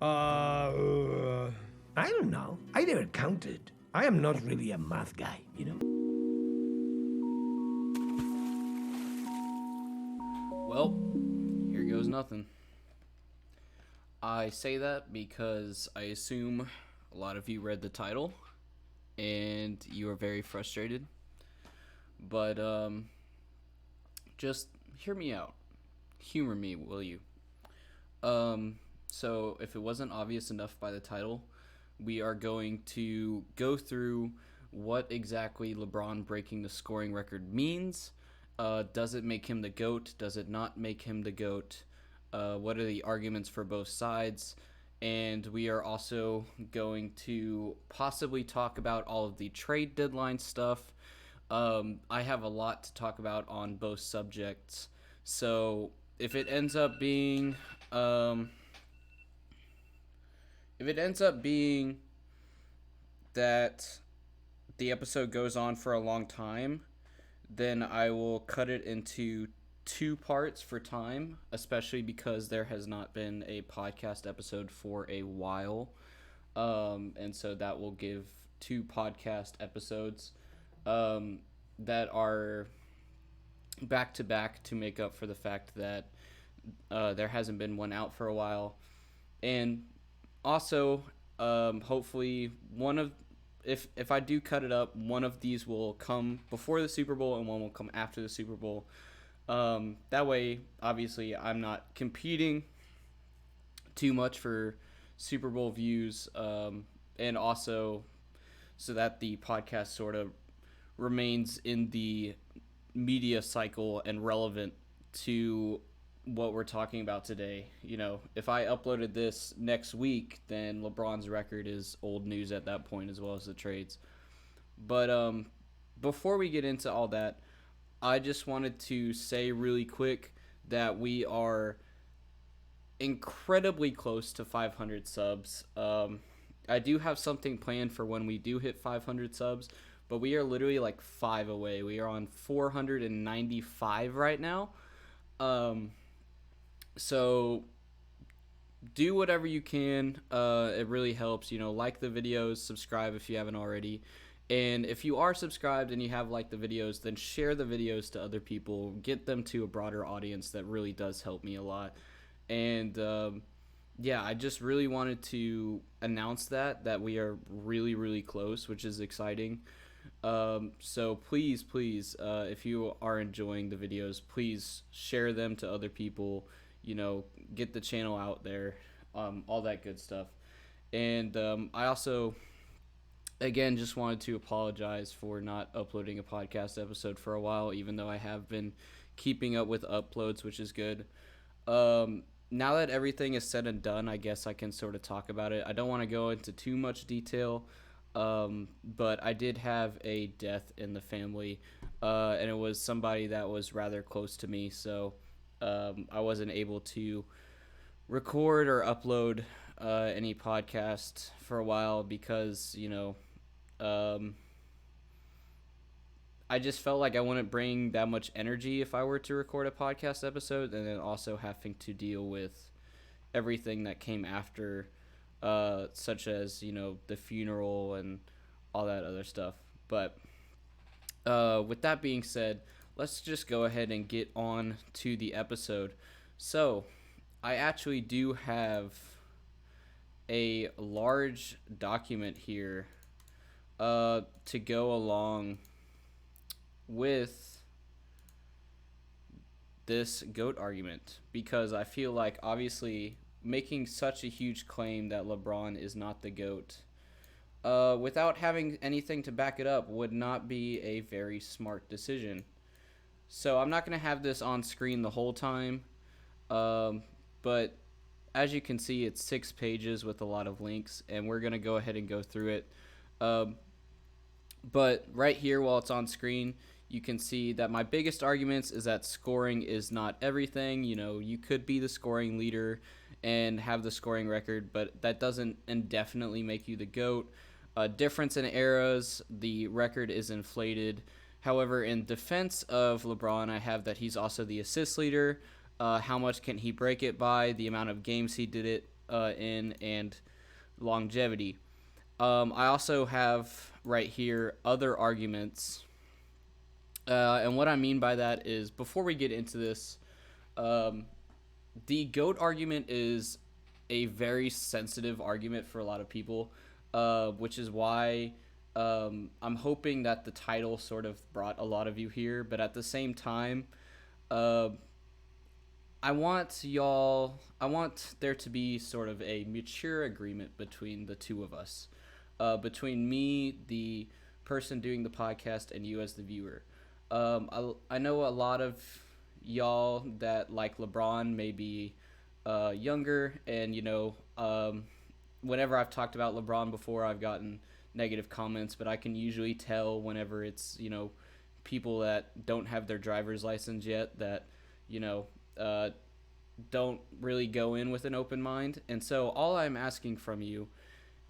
I don't know. I never counted. I am not really a math guy, you know? Well, here goes nothing. I say that because I assume a lot of you read the title and you are very frustrated. But just hear me out. Humor me, will you? So if it wasn't obvious enough by the title, we are going to go through what exactly LeBron breaking the scoring record means. Does it make him the GOAT? Does it not make him the GOAT? What are the arguments for both sides? And we are also going to possibly talk about all of the trade deadline stuff. I have a lot to talk about on both subjects. So if it ends up being that the episode goes on for a long time, then I will cut it into two parts for time, especially because there has not been a podcast episode for a while. And so that will give two podcast episodes that are back to back to make up for the fact that there hasn't been one out for a while. And also, hopefully, if I do cut it up, one of these will come before the Super Bowl and one will come after the Super Bowl. That way, obviously, I'm not competing too much for Super Bowl views, and also so that the podcast sort of remains in the media cycle and relevant to what we're talking about today. You know, if I uploaded this next week, then LeBron's record is old news at that point, as well as the trades. But before we get into all that, I just wanted to say really quick that we are incredibly close to 500 subs. I do have something planned for when we do hit 500 subs, but we are literally like 5 away. We are on 495 right now. So do whatever you can. It really helps. You know, like the videos, subscribe if you haven't already. And if you are subscribed and you have liked the videos, then share the videos to other people. Get them to a broader audience. That really does help me a lot. And yeah, I just really wanted to announce that we are really, really close, which is exciting. So please, if you are enjoying the videos, please share them to other people. You know, get the channel out there, all that good stuff. And I also, again, just wanted to apologize for not uploading a podcast episode for a while, even though I have been keeping up with uploads, which is good. Now that everything is said and done, I guess I can sort of talk about it. I don't want to go into too much detail, but I did have a death in the family, and it was somebody that was rather close to me, so I wasn't able to record or upload any podcast for a while because, you know, I just felt like I wouldn't bring that much energy if I were to record a podcast episode, and then also having to deal with everything that came after, such as, you know, the funeral and all that other stuff. But with that being said, let's just go ahead and get on to the episode. So, I actually do have a large document here to go along with this GOAT argument, because I feel like obviously making such a huge claim that LeBron is not the GOAT without having anything to back it up would not be a very smart decision. So I'm not going to have this on screen the whole time, but as you can see, it's 6 pages with a lot of links, and we're going to go ahead and go through it. But right here, while it's on screen, you can see that my biggest arguments is that scoring is not everything. You know, you could be the scoring leader and have the scoring record, but that doesn't indefinitely make you the GOAT. Difference in eras, the record is inflated. However, in defense of LeBron, I have that he's also the assist leader. How much can he break it by? The amount of games he did it in and longevity. I also have right here other arguments. And what I mean by that is, before we get into this, um, the GOAT argument is a very sensitive argument for a lot of people, which is why I'm hoping that the title sort of brought a lot of you here. But at the same time, uh, I want there to be sort of a mature agreement between the two of us, between me, the person doing the podcast, and you as the viewer. I know a lot of y'all that like LeBron may be younger, and whenever I've talked about LeBron before, I've gotten negative comments, but I can usually tell whenever it's people that don't have their driver's license yet, that you know uh, don't really go in with an open mind. And so all I'm asking from you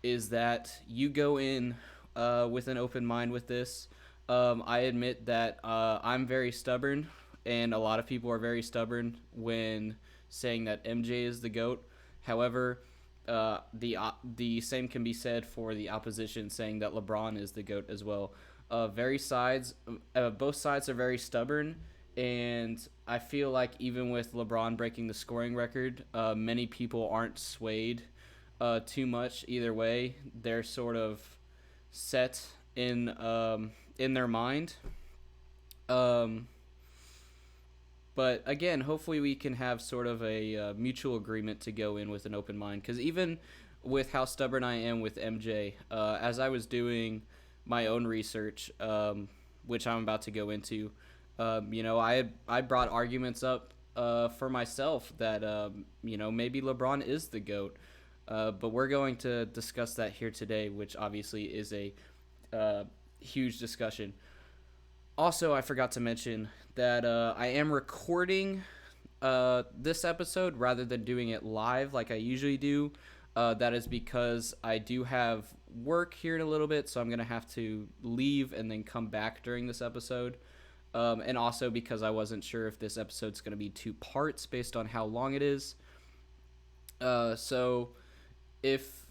is that you go in with an open mind with this. I admit that I'm very stubborn, and a lot of people are very stubborn when saying that MJ is the GOAT. However, the same can be said for the opposition saying that LeBron is the GOAT as well. Both sides are very stubborn, and I feel like even with LeBron breaking the scoring record, many people aren't swayed too much either way. They're sort of set in their mind. Um, but again, hopefully we can have sort of a mutual agreement to go in with an open mind. Because even with how stubborn I am with MJ, as I was doing my own research, which I'm about to go into, I brought arguments up for myself that maybe LeBron is the GOAT. But we're going to discuss that here today, which obviously is a huge discussion. Also, I forgot to mention that I am recording this episode rather than doing it live like I usually do. That is because I do have work here in a little bit, so I'm going to have to leave and then come back during this episode. And also because I wasn't sure if this episode's going to be 2 parts based on how long it is. So if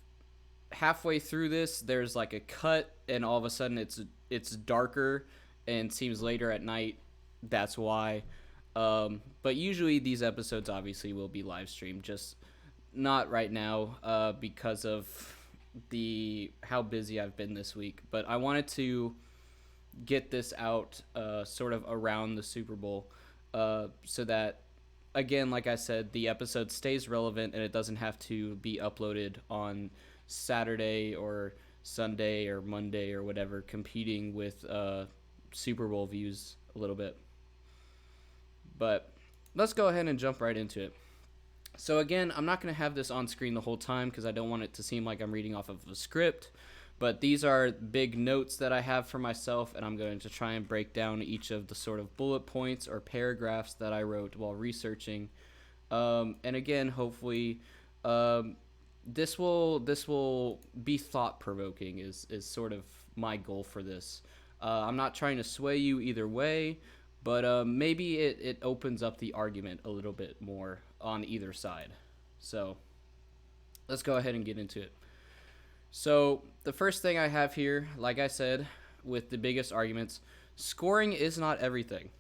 halfway through this there's like a cut and all of a sudden it's darker and seems later at night, that's why. But usually these episodes obviously will be live streamed, just not right now because of how busy I've been this week. But I wanted to get this out sort of around the Super Bowl so that, again, like I said, the episode stays relevant and it doesn't have to be uploaded on Saturday or Sunday or Monday or whatever, competing with Super Bowl views a little bit. But let's go ahead and jump right into it. So again, I'm not going to have this on screen the whole time because I don't want it to seem like I'm reading off of a script. But these are big notes that I have for myself, and I'm going to try and break down each of the sort of bullet points or paragraphs that I wrote while researching. And again, hopefully, this will be thought-provoking is sort of my goal for this. I'm not trying to sway you either way, but maybe it opens up the argument a little bit more on either side. So let's go ahead and get into it. So the first thing I have here, like I said, with the biggest arguments, scoring is not everything.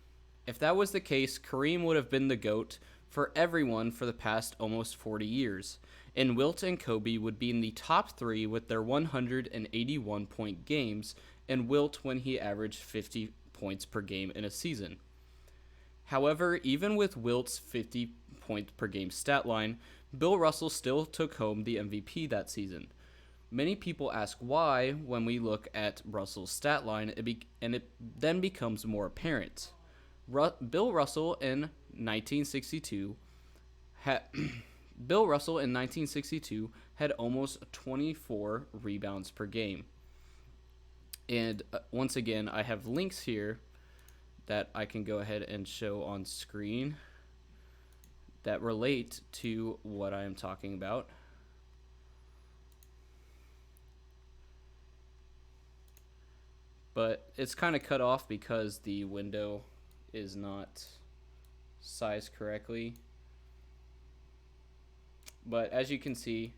If that was the case, Kareem would have been the GOAT for everyone for the past almost 40 years, and Wilt and Kobe would be in the top 3 with their 181-point games, and Wilt when he averaged 50 points per game in a season. However, even with Wilt's 50 points per game stat line, Bill Russell still took home the MVP that season. Many people ask why when we look at Russell's stat line, and it then becomes more apparent. Bill Russell in 1962 had almost 24 rebounds per game. And once again, I have links here that I can go ahead and show on screen that relate to what I am talking about. But it's kind of cut off because the window is not sized correctly. But as you can see,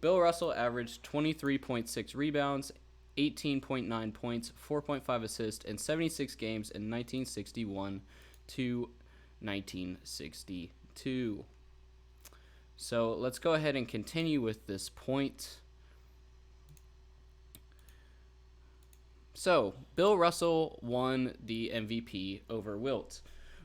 Bill Russell averaged 23.6 rebounds, 18.9 points, 4.5 assists in 76 games in 1961 to 1962. So let's go ahead and continue with this point. So, Bill Russell won the MVP over Wilt.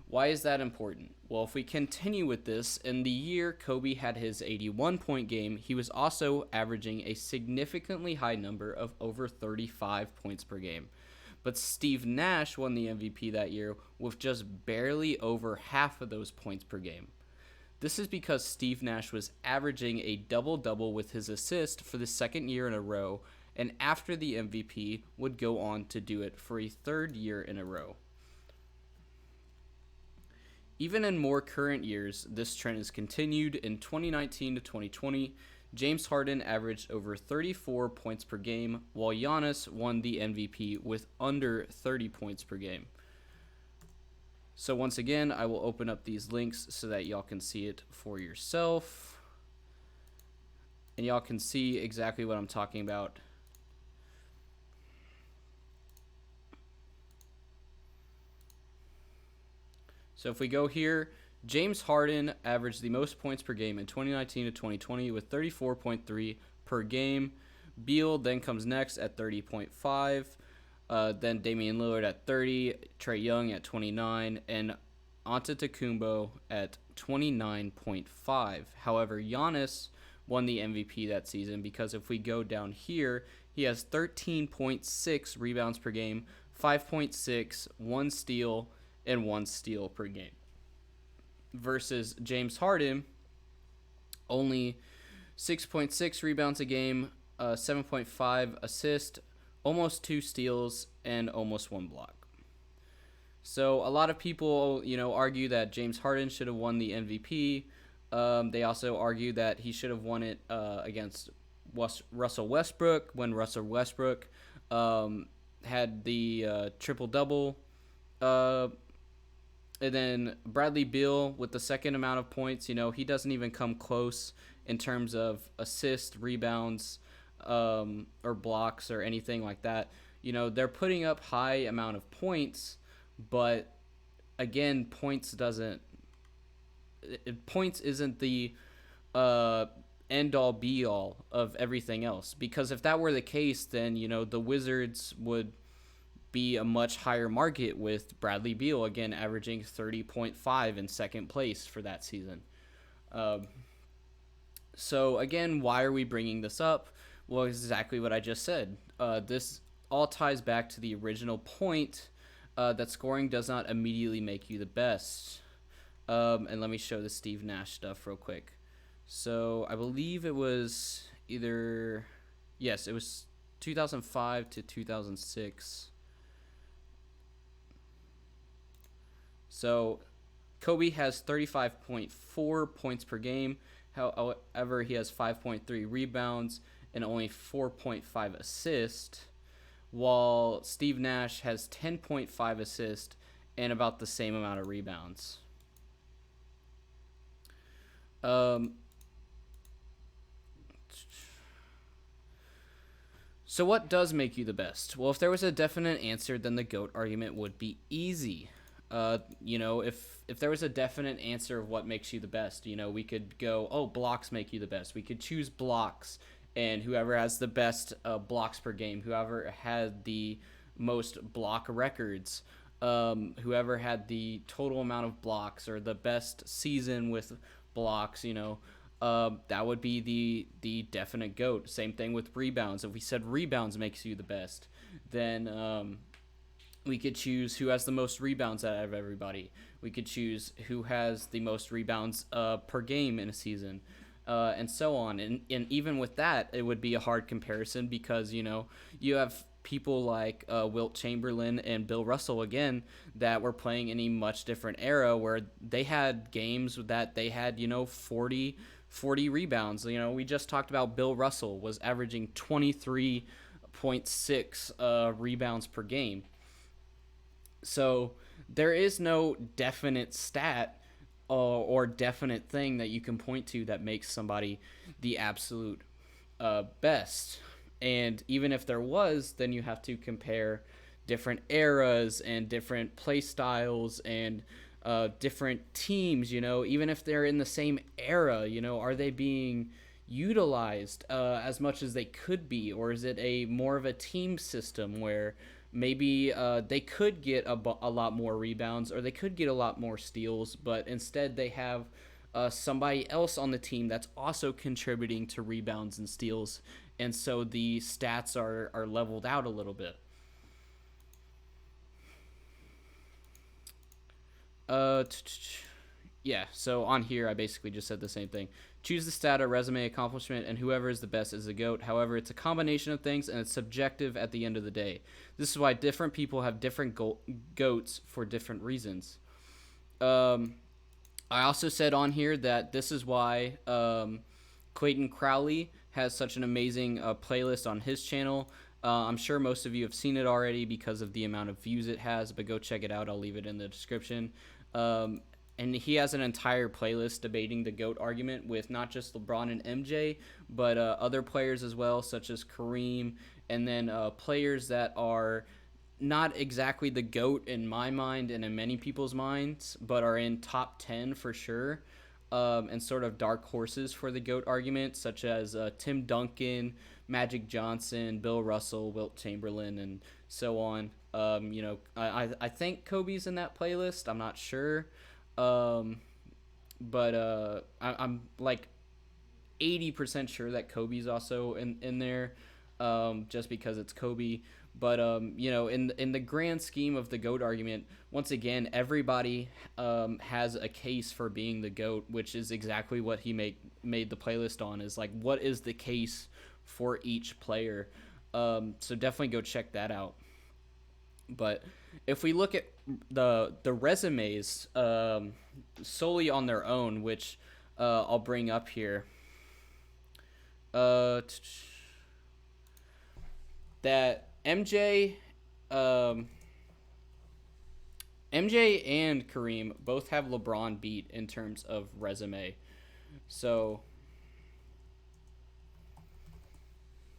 Why is that important? Well, if we continue with this, in the year Kobe had his 81-point game, he was also averaging a significantly high number of over 35 points per game. But Steve Nash won the MVP that year with just barely over half of those points per game. This is because Steve Nash was averaging a double-double with his assist for the second year in a row, and after the MVP would go on to do it for a third year in a row. Even in more current years, this trend has continued. In 2019 to 2020, James Harden averaged over 34 points per game, while Giannis won the MVP with under 30 points per game. So once again, I will open up these links so that y'all can see it for yourself. And y'all can see exactly what I'm talking about. So if we go here, James Harden averaged the most points per game in 2019 to 2020 with 34.3 per game. Beal then comes next at 30.5. Then Damian Lillard at 30, Trae Young at 29, and Antetokounmpo at 29.5. However, Giannis won the MVP that season because if we go down here, he has 13.6 rebounds per game, 5.6, 1 steal, and 1 steal per game. Versus James Harden, only 6.6 rebounds a game, 7.5 assists, almost 2 steals, and almost 1 block. So a lot of people, argue that James Harden should have won the MVP. They also argue that he should have won it against Russell Westbrook when Russell Westbrook had the triple-double. And then Bradley Beal with the second amount of points, he doesn't even come close in terms of assists, rebounds, or blocks or anything like that. They're putting up high amount of points, but again, points isn't the end all be all of everything else. Because if that were the case, then the Wizards would be a much higher market with Bradley Beal again averaging 30.5 in second place for that season. So again, why are we bringing this up? Well, exactly what I just said. This all ties back to the original point that scoring does not immediately make you the best. And let me show the Steve Nash stuff real quick. So I believe it was it was 2005 to 2006. So Kobe has 35.4 points per game. However, he has 5.3 rebounds and only 4.5 assists, while Steve Nash has 10.5 assists and about the same amount of rebounds. So what does make you the best? Well, if there was a definite answer, then the GOAT argument would be easy. If there was a definite answer of what makes you the best, we could go, blocks make you the best. We could choose blocks, and whoever has the best blocks per game, whoever had the most block records, whoever had the total amount of blocks or the best season with blocks, that would be the definite GOAT. Same thing with rebounds. If we said rebounds makes you the best, then we could choose who has the most rebounds out of everybody. We could choose who has the most rebounds per game in a season, and so on. And even with that, it would be a hard comparison because, you have people like Wilt Chamberlain and Bill Russell, again, that were playing in a much different era where they had games that they had, 40 rebounds. We just talked about Bill Russell was averaging 23.6 rebounds per game. So there is no definite stat or definite thing that you can point to that makes somebody the absolute best. And even if there was, then you have to compare different eras and different play styles and different teams. Even if they're in the same era, are they being utilized as much as they could be, or is it a more of a team system where maybe they could get a lot more rebounds or they could get a lot more steals, but instead they have somebody else on the team that's also contributing to rebounds and steals, and so the stats are leveled out a little bit. Uh, yeah, so on here I basically just said the same thing. Choose the stat or resume accomplishment, and whoever is the best is the GOAT. However, it's a combination of things, and it's subjective at the end of the day. This is why different people have different GOATs for different reasons. I also said on here that this is why Clayton Crowley has such an amazing playlist on his channel. I'm sure most of you have seen it already because of the amount of views it has, but go check it out. I'll leave it in the description. And he has an entire playlist debating the GOAT argument with not just LeBron and MJ, but other players as well, such as Kareem, and then players that are not exactly the GOAT in my mind and in many people's minds, but are in top 10 for sure, and sort of dark horses for the GOAT argument, such as Tim Duncan, Magic Johnson, Bill Russell, Wilt Chamberlain, and so on. I think Kobe's in that playlist. I'm not sure. But I'm like 80% sure that Kobe's also in there, just because it's Kobe. But in the grand scheme of the GOAT argument, once again, everybody has a case for being the GOAT, which is exactly what he made the playlist on. Is like, what is the case for each player? So definitely go check that out. But if we look at the resumes solely on their own, which I'll bring up here, that MJ and Kareem both have LeBron beat in terms of resume. So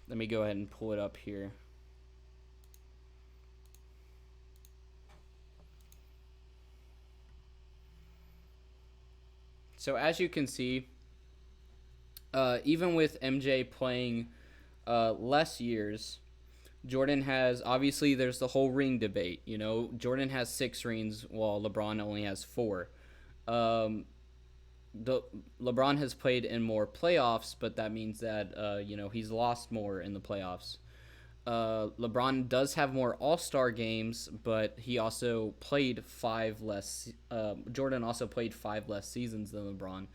let me go ahead and pull it up here. So as you can see, even with MJ playing less years, Jordan has, obviously there's the whole ring debate. Jordan has 6 rings while LeBron only has 4. The LeBron has played in more playoffs, but that means that he's lost more in the playoffs. LeBron does have more All-Star games, but he also played 5 less. Jordan also played 5 less seasons than LeBron,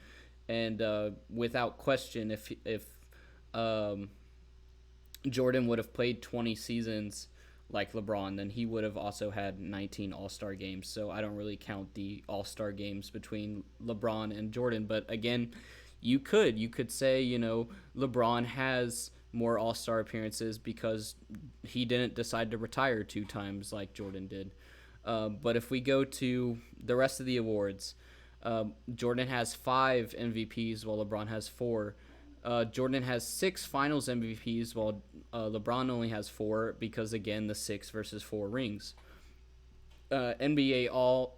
and without question, if Jordan would have played 20 seasons like LeBron, then he would have also had 19 All-Star games. So I don't really count the All-Star games between LeBron and Jordan, but again, you could say LeBron has more All-Star appearances because he didn't decide to retire 2 times like Jordan did. But if we go to the rest of the awards, Jordan has 5 MVPs while LeBron has 4. Jordan has 6 Finals MVPs while LeBron only has 4 because, again, the 6 versus 4 rings. NBA All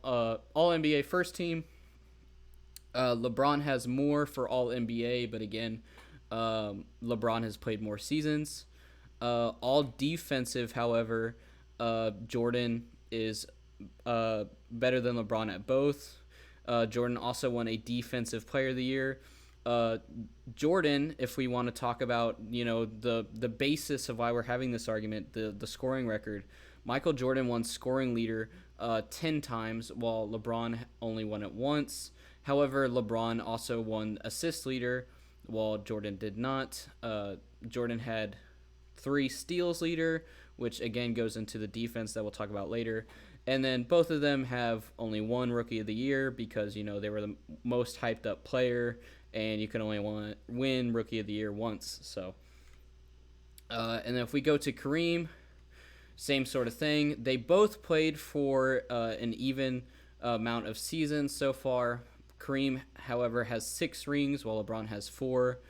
NBA First Team. LeBron has more for All NBA, but again, LeBron has played more seasons. All defensive, however, Jordan is better than LeBron at both. Jordan also won a Defensive Player of the Year. Jordan, if we want to talk about the basis of why we're having this argument, the scoring record, Michael Jordan won scoring leader 10 times, while LeBron only won it once. However, LeBron also won assist leader, while Jordan did not. Jordan had 3 steals leader, which again goes into the defense that we'll talk about later. And then both of them have only 1 Rookie of the Year because, they were the most hyped up player, and you can only win Rookie of the Year once. So, and then if we go to Kareem, same sort of thing. They both played for an even amount of seasons so far. Kareem, however, has 6 rings while LeBron has 4.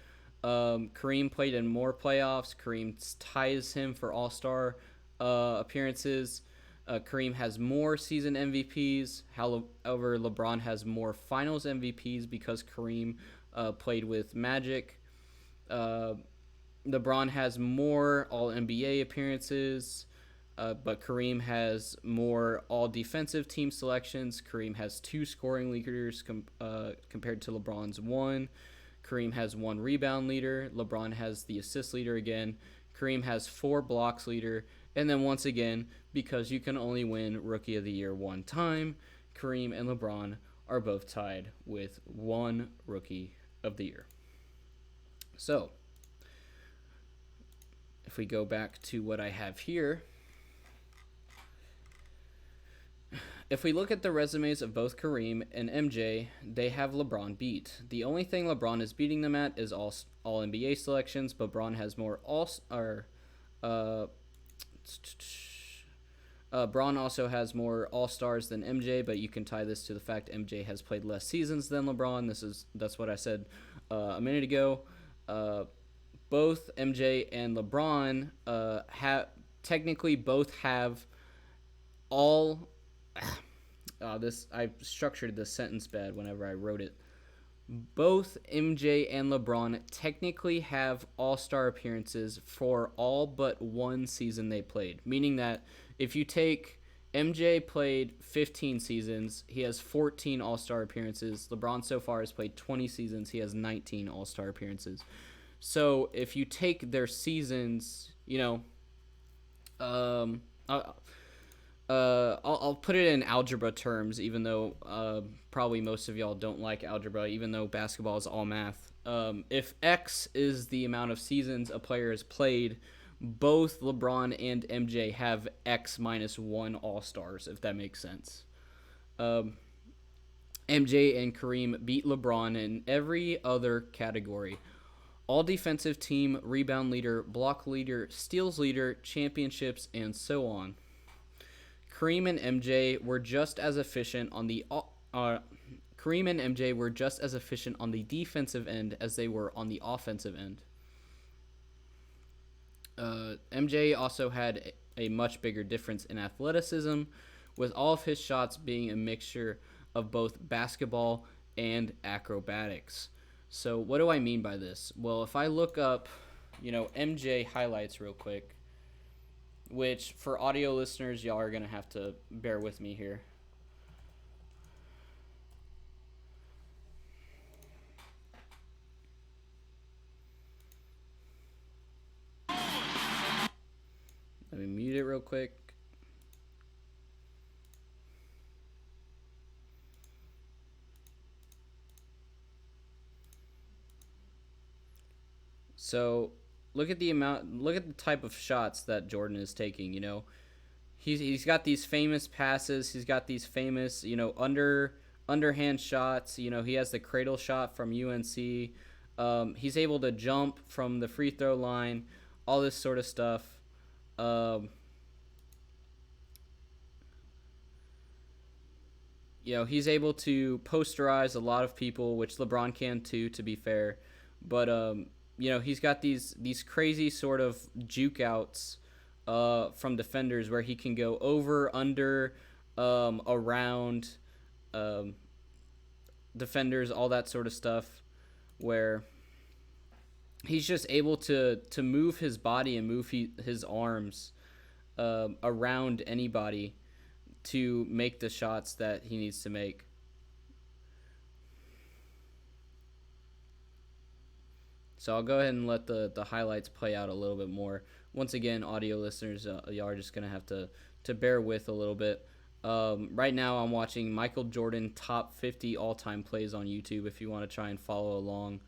Kareem played in more playoffs. Kareem ties him for All-Star appearances. Kareem has more season MVPs. However, LeBron has more Finals MVPs because Kareem played with Magic. LeBron has more All NBA appearances, but Kareem has more All Defensive Team selections. Kareem has 2 scoring leaders compared to LeBron's 1. Kareem has 1 rebound leader. LeBron has the assist leader again. Kareem has 4 blocks leader. And then once again, because you can only win Rookie of the Year 1 time, Kareem and LeBron are both tied with 1 Rookie of the Year. So, if we go back to what I have here, if we look at the resumes of both Kareem and MJ, they have LeBron beat. The only thing LeBron is beating them at is all NBA selections, but LeBron has more Braun also has more All-Stars than MJ, but you can tie this to the fact MJ has played less seasons than LeBron. That's what I said a minute ago. Both MJ and LeBron have technically both have all. I structured this sentence bad whenever I wrote it. Both MJ and LeBron technically have all-star appearances for all but 1 season they played. Meaning that if you take MJ played 15 seasons, he has 14 all-star appearances. LeBron so far has played 20 seasons, he has 19 all-star appearances. So if you take their seasons, I'll put it in algebra terms, even though probably most of y'all don't like algebra, even though basketball is all math. If X is the amount of seasons a player has played, both LeBron and MJ have X minus 1 All-Stars, if that makes sense. MJ and Kareem beat LeBron in every other category. All defensive team, rebound leader, block leader, steals leader, championships, and so on. Kareem and MJ were just as efficient on the defensive end as they were on the offensive end. MJ also had a much bigger difference in athleticism, with all of his shots being a mixture of both basketball and acrobatics. So what do I mean by this? Well, if I look up, MJ highlights real quick, which for audio listeners, y'all are going to have to bear with me here. Let me mute it real quick. So look at the type of shots that Jordan is taking. He's got these famous passes. He's got these famous, underhand shots. He has the cradle shot from UNC. He's able to jump from the free throw line, all this sort of stuff. He's able to posterize a lot of people, which LeBron can too, to be fair. But he's got these crazy sort of juke outs from defenders where he can go over, under, around defenders, all that sort of stuff, where he's just able to move his body and move his arms around anybody to make the shots that he needs to make. So I'll go ahead and let the highlights play out a little bit more. Once again, audio listeners, y'all are just going to have to bear with a little bit. Right now I'm watching Michael Jordan top 50 all-time plays on YouTube if you want to try and follow along.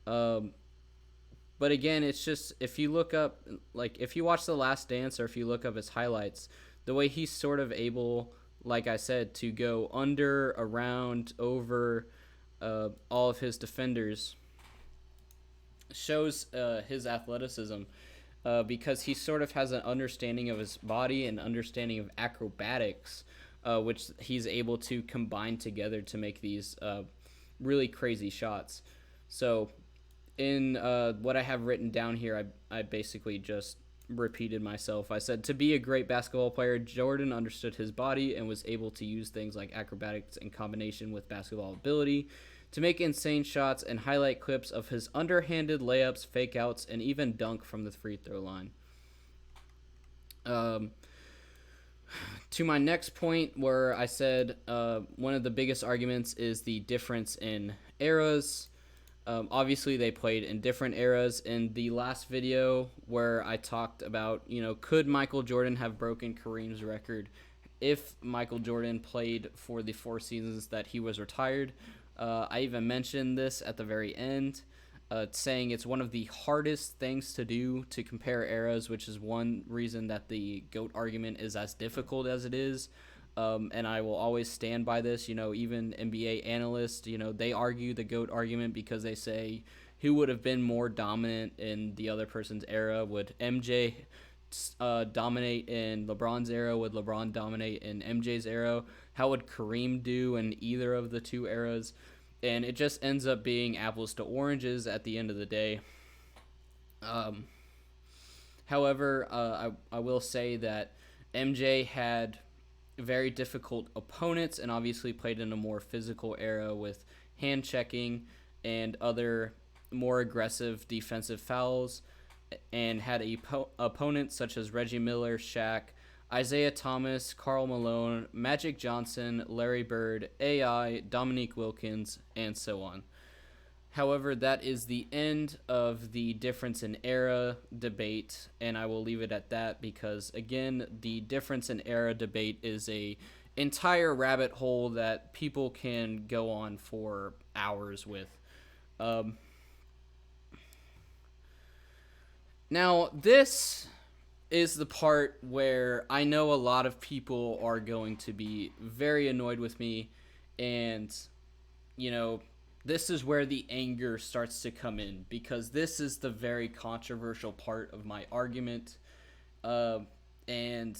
But again, it's just, if you look up, if you watch The Last Dance or if you look up his highlights, the way he's sort of able, like I said, to go under, around, over all of his defenders shows his athleticism, because he sort of has an understanding of his body and understanding of acrobatics, which he's able to combine together to make these really crazy shots. So in what I have written down here, I basically just repeated myself. I said, to be a great basketball player, Jordan understood his body and was able to use things like acrobatics in combination with basketball ability to make insane shots and highlight clips of his underhanded layups, fake outs, and even dunk from the free throw line. To my next point, where I said one of the biggest arguments is the difference in eras. Obviously, they played in different eras. In the last video where I talked about, could Michael Jordan have broken Kareem's record if Michael Jordan played for the 4 seasons that he was retired? I even mentioned this at the very end, saying it's one of the hardest things to do to compare eras, which is one reason that the GOAT argument is as difficult as it is. And I will always stand by this. Even NBA analysts, they argue the GOAT argument because they say, who would have been more dominant in the other person's era? Would MJ dominate in LeBron's era? Would LeBron dominate in MJ's era? How would Kareem do in either of the two eras? And it just ends up being apples to oranges at the end of the day. However, I will say that MJ had very difficult opponents and obviously played in a more physical era with hand checking and other more aggressive defensive fouls, and had opponents such as Reggie Miller, Shaq, Isaiah Thomas, Karl Malone, Magic Johnson, Larry Bird, AI, Dominique Wilkins, and so on. However, that is the end of the difference in era debate, and I will leave it at that because, again, the difference in era debate is a entire rabbit hole that people can go on for hours with. Now, this is the part where I know a lot of people are going to be very annoyed with me, and, this is where the anger starts to come in because this is the very controversial part of my argument. And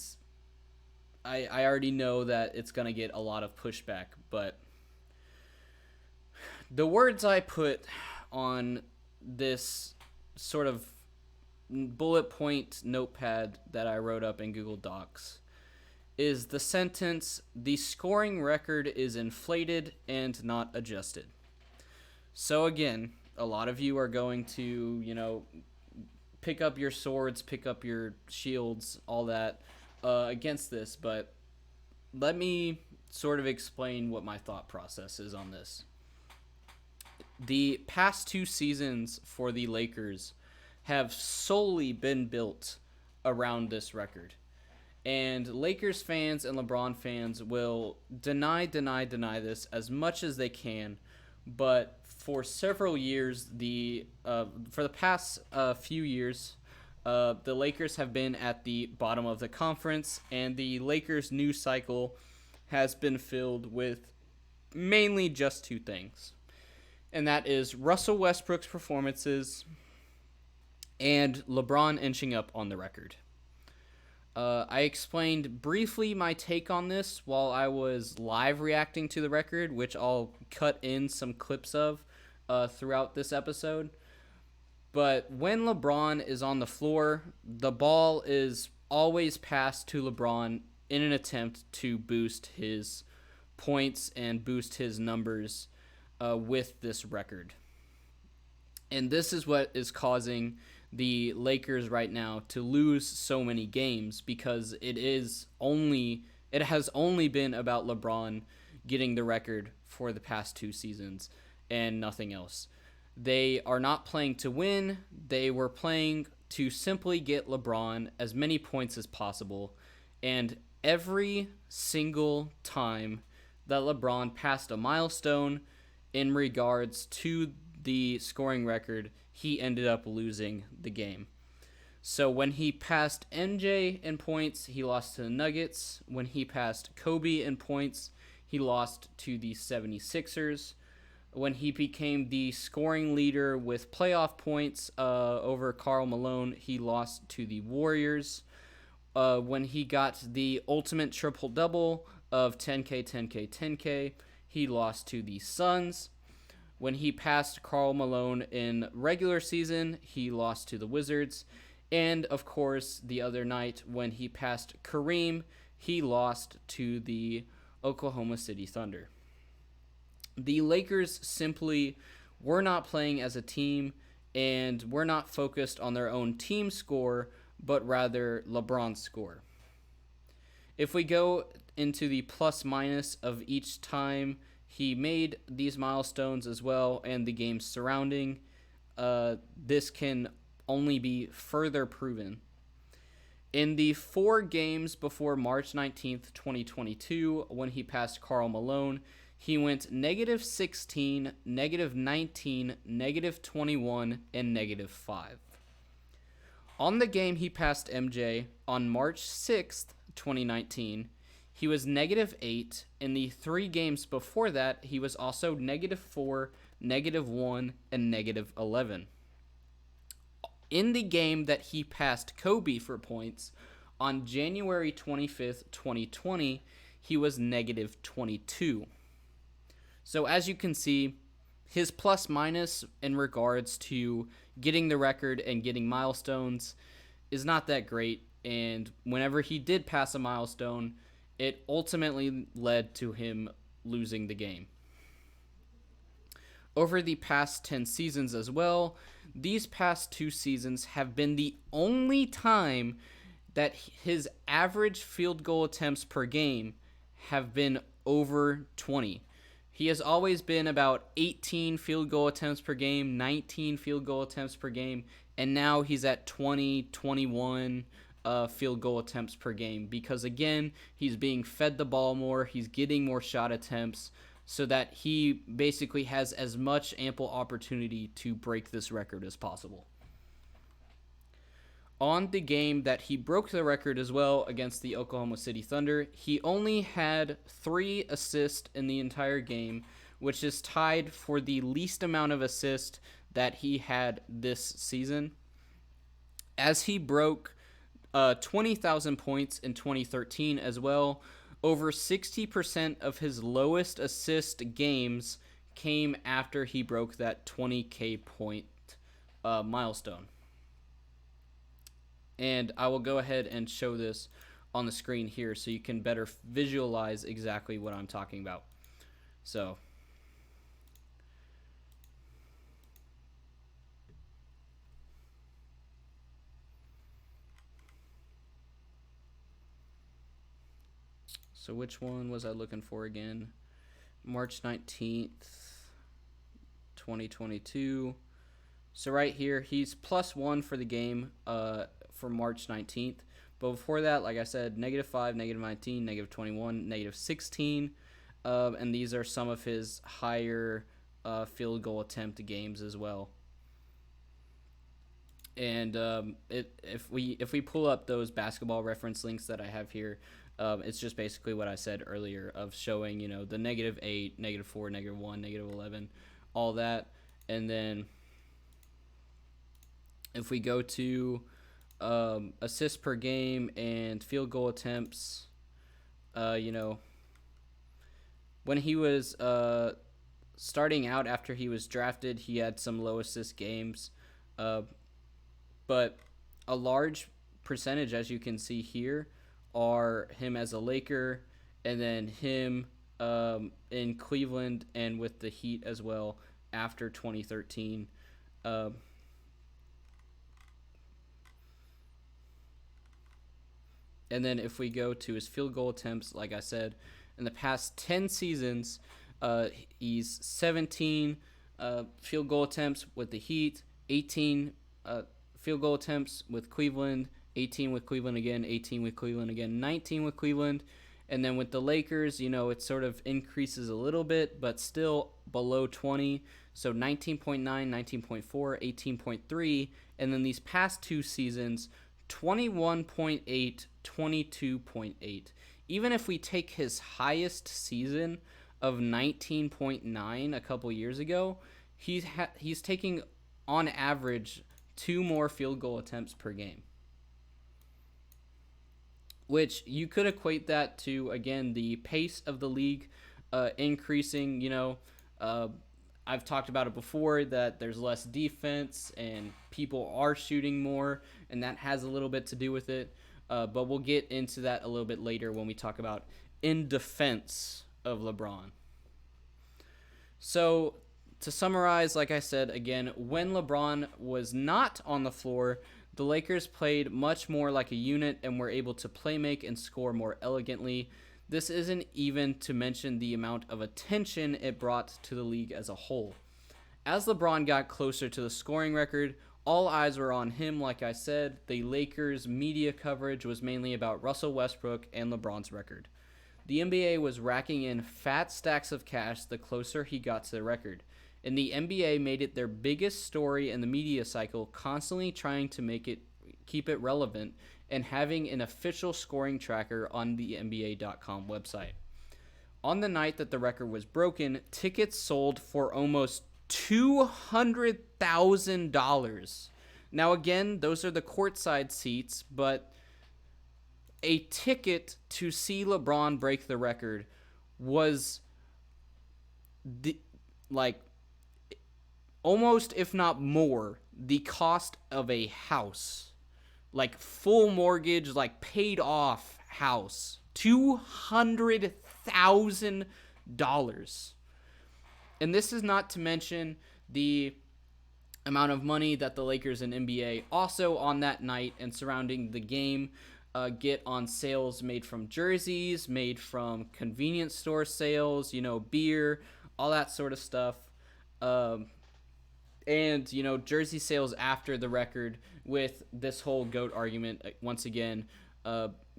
I already know that it's going to get a lot of pushback, but the words I put on this sort of bullet point notepad that I wrote up in Google Docs is the sentence, "The scoring record is inflated and not adjusted." So again, a lot of you are going to, pick up your swords, pick up your shields, all that against this, but let me sort of explain what my thought process is on this. The past 2 seasons for the Lakers have solely been built around this record. And Lakers fans and LeBron fans will deny this as much as they can, but for several years, for the past few years, the Lakers have been at the bottom of the conference, and the Lakers' news cycle has been filled with mainly just 2 things. And that is Russell Westbrook's performances and LeBron inching up on the record. I explained briefly my take on this while I was live reacting to the record, which I'll cut in some clips of throughout this episode. But when LeBron is on the floor, the ball is always passed to LeBron in an attempt to boost his points and boost his numbers with this record. And this is what is causing the Lakers right now to lose so many games because it has only been about LeBron getting the record for the past 2 seasons and nothing else. They are not playing to win. They were playing to simply get LeBron as many points as possible. And every single time that LeBron passed a milestone in regards to the scoring record, he ended up losing the game. So when he passed MJ in points, he lost to the Nuggets. When he passed Kobe in points, he lost to the 76ers. When he became the scoring leader with playoff points over Karl Malone, he lost to the Warriors. When he got the ultimate triple-double of 10K, 10K, 10K, he lost to the Suns. When he passed Karl Malone in regular season, he lost to the Wizards. And, of course, the other night when he passed Kareem, he lost to the Oklahoma City Thunder. The Lakers simply were not playing as a team and were not focused on their own team score, but rather LeBron's score. If we go into the plus minus of each time he made these milestones as well and the games surrounding, this can only be further proven. In the 4 games before March 19th, 2022, when he passed Karl Malone, he went -16, -19, -21, and -5. On the game he passed MJ on March 6th, 2019, he was -8. In the 3 games before that, he was also -4, -1, and -11. In the game that he passed Kobe for points on January 25th, 2020, he was -22. So as you can see, his plus minus in regards to getting the record and getting milestones is not that great. And whenever he did pass a milestone, it ultimately led to him losing the game. Over the past 10 seasons as well, these past 2 seasons have been the only time that his average field goal attempts per game have been over 20. He has always been about 18 field goal attempts per game, 19 field goal attempts per game, and now he's at 20, 21 field goal attempts per game because, again, he's being fed the ball more, he's getting more shot attempts, so that he basically has as much ample opportunity to break this record as possible. On the game that he broke the record as well against the Oklahoma City Thunder, he only had 3 assists in the entire game, which is tied for the least amount of assists that he had this season. As he broke 20,000 points in 2013 as well, over 60% of his lowest assist games came after he broke that 20K point milestone. And I will go ahead and show this on the screen here so you can better visualize exactly what I'm talking about. So which one was I looking for again? March 19th, 2022. So right here, he's +1 for the game for March 19th. But before that, like I said, -5, -19, -21, -16. And these are some of his higher field goal attempt games as well. And if we pull up those basketball reference links that I have here, it's just basically what I said earlier of showing, the -8, -4, -1, -11, all that. And then if we go to assists per game and field goal attempts, when he was starting out after he was drafted, he had some low assist games. But a large percentage, as you can see here, are him as a Laker, and then him in Cleveland and with the Heat as well after 2013. And then if we go to his field goal attempts, like I said, in the past 10 seasons, he's 17 field goal attempts with the Heat, 18 field goal attempts with Cleveland, 18 with Cleveland again, 18 with Cleveland again, 19 with Cleveland. And then with the Lakers, it sort of increases a little bit, but still below 20. So 19.9, 19.4, 18.3. And then these past 2 seasons, 21.8, 22.8. Even if we take his highest season of 19.9 a couple years ago, he's taking on average 2 more field goal attempts per game. Which you could equate that to, again, the pace of the league increasing, I've talked about it before that there's less defense and people are shooting more, and that has a little bit to do with it. But we'll get into that a little bit later when we talk about in defense of LeBron. So, to summarize, like I said, again, when LeBron was not on the floor, the Lakers played much more like a unit and were able to play make and score more elegantly. This isn't even to mention the amount of attention it brought to the league as a whole. As LeBron got closer to the scoring record, all eyes were on him, like I said. The Lakers' media coverage was mainly about Russell Westbrook and LeBron's record. The NBA was racking in fat stacks of cash the closer he got to the record, and the NBA made it their biggest story in the media cycle, constantly trying to keep it relevant and having an official scoring tracker on the NBA.com website. On the night that the record was broken, tickets sold for almost $200,000. Now again, those are the courtside seats, but a ticket to see LeBron break the record was almost, if not more, the cost of a house. Like full mortgage, like paid off house. $200,000. And this is not to mention the amount of money that the Lakers and NBA also on that night and surrounding the game get on sales made from jerseys, made from convenience store sales, beer, all that sort of stuff. And, jersey sales after the record, with this whole GOAT argument, once again,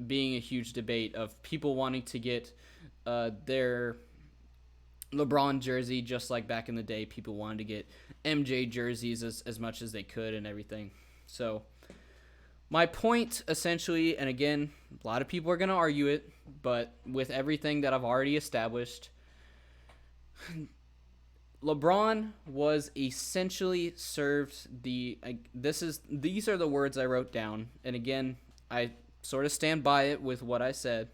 being a huge debate of people wanting to get their LeBron jersey, just like back in the day, people wanted to get MJ jerseys as much as they could and everything. So my point, essentially, and again, a lot of people are going to argue it, but with everything that I've already established, LeBron was essentially served these are the words I wrote down, and again, I sort of stand by it with what I said,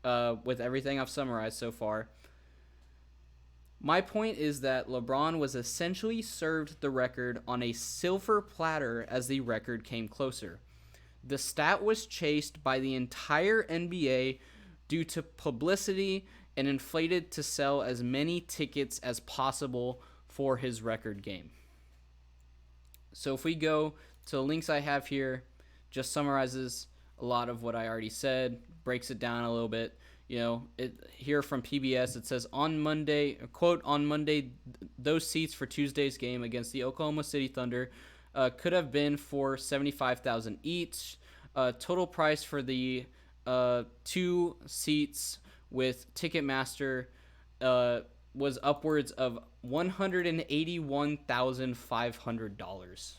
with everything I've summarized so far. My point is that LeBron was essentially served the record on a silver platter as the record came closer. The stat was chased by the entire NBA due to publicity and inflated to sell as many tickets as possible for his record game. So if we go to the links I have here, just summarizes a lot of what I already said, breaks it down a little bit. Here from PBS, it says on Monday, quote, on Monday, those seats for Tuesday's game against the Oklahoma City Thunder could have been for $75,000 each. Total price for the 2 seats with Ticketmaster was upwards of $181,500.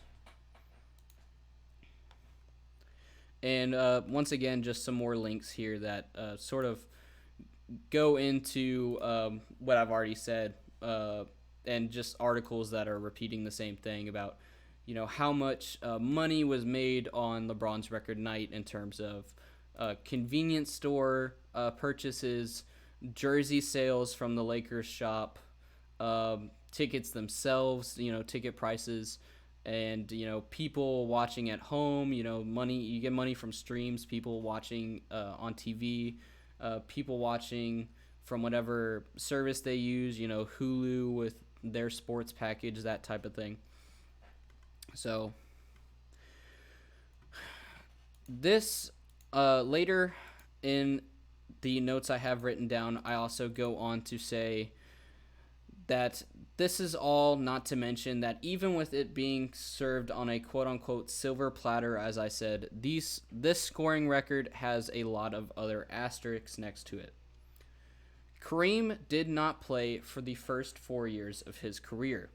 And once again, just some more links here that sort of go into what I've already said, and just articles that are repeating the same thing about, how much money was made on LeBron's record night in terms of convenience store purchases, jersey sales from the Lakers shop, tickets themselves, ticket prices, and people watching at home, money, you get money from streams, people watching on TV, people watching from whatever service they use, Hulu with their sports package, that type of thing. So this later in the notes I have written down, I also go on to say that this is all not to mention that even with it being served on a quote-unquote silver platter, as I said, this scoring record has a lot of other asterisks next to it. Kareem did not play for the first 4 years of his career.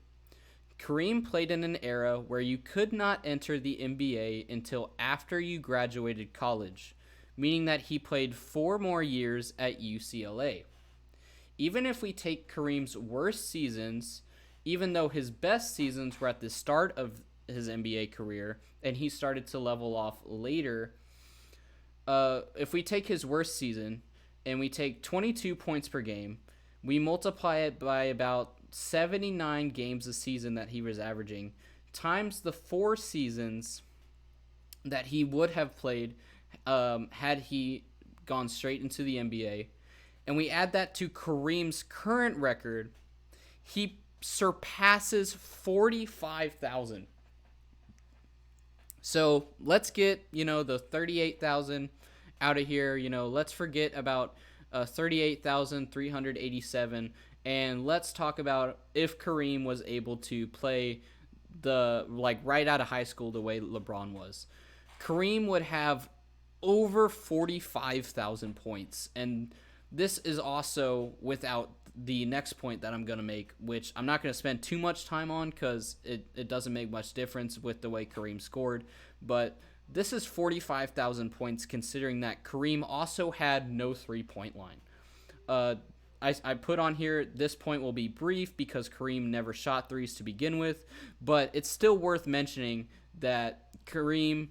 Kareem played in an era where you could not enter the NBA until after you graduated college, meaning that he played 4 more years at UCLA. Even if we take Kareem's worst seasons, even though his best seasons were at the start of his NBA career and he started to level off later, if we take his worst season and we take 22 points per game, we multiply it by about 79 games a season that he was averaging times the 4 seasons that he would have played had he gone straight into the NBA, and we add that to Kareem's current record, he surpasses 45,000. So let's get, the 38,000 out of here. Let's forget about 38,387, and let's talk about if Kareem was able to play right out of high school the way LeBron was. Kareem would have over 45,000 points, and this is also without the next point that I'm going to make, which I'm not going to spend too much time on because it doesn't make much difference with the way Kareem scored, but this is 45,000 points considering that Kareem also had no three-point line. I put on here, this point will be brief because Kareem never shot threes to begin with, but it's still worth mentioning that Kareem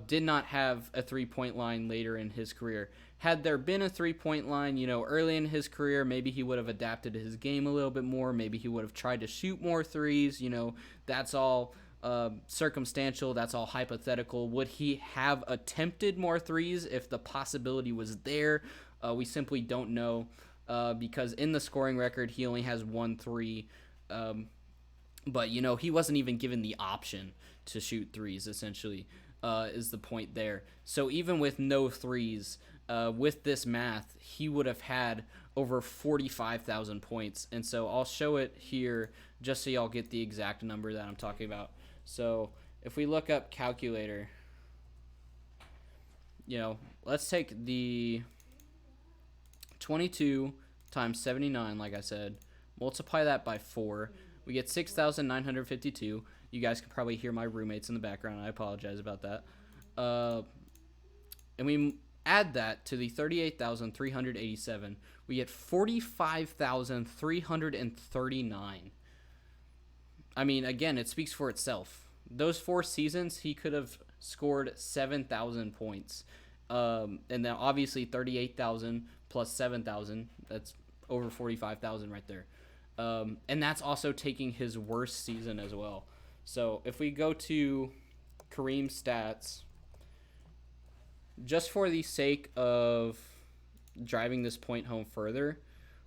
did not have a three-point line later in his career. Had there been a three-point line, early in his career, maybe he would have adapted his game a little bit more. Maybe he would have tried to shoot more threes. That's all circumstantial. That's all hypothetical. Would he have attempted more threes if the possibility was there? We simply don't know because in the scoring record, he only has 1 3. But, he wasn't even given the option to shoot threes, essentially, is the point there. So even with no threes, with this math, he would have had over 45,000 points. And so I'll show it here just so y'all get the exact number that I'm talking about. So if we look up calculator, let's take the 22 times 79, like I said, multiply that by 4. We get 6,952. You guys can probably hear my roommates in the background. I apologize about that. And we add that to the 38,387. We get 45,339. I mean, again, it speaks for itself. Those 4 seasons, he could have scored 7,000 points. And then obviously 38,000 plus 7,000, that's over 45,000 right there. And that's also taking his worst season as well. So if we go to Kareem's stats, just for the sake of driving this point home further,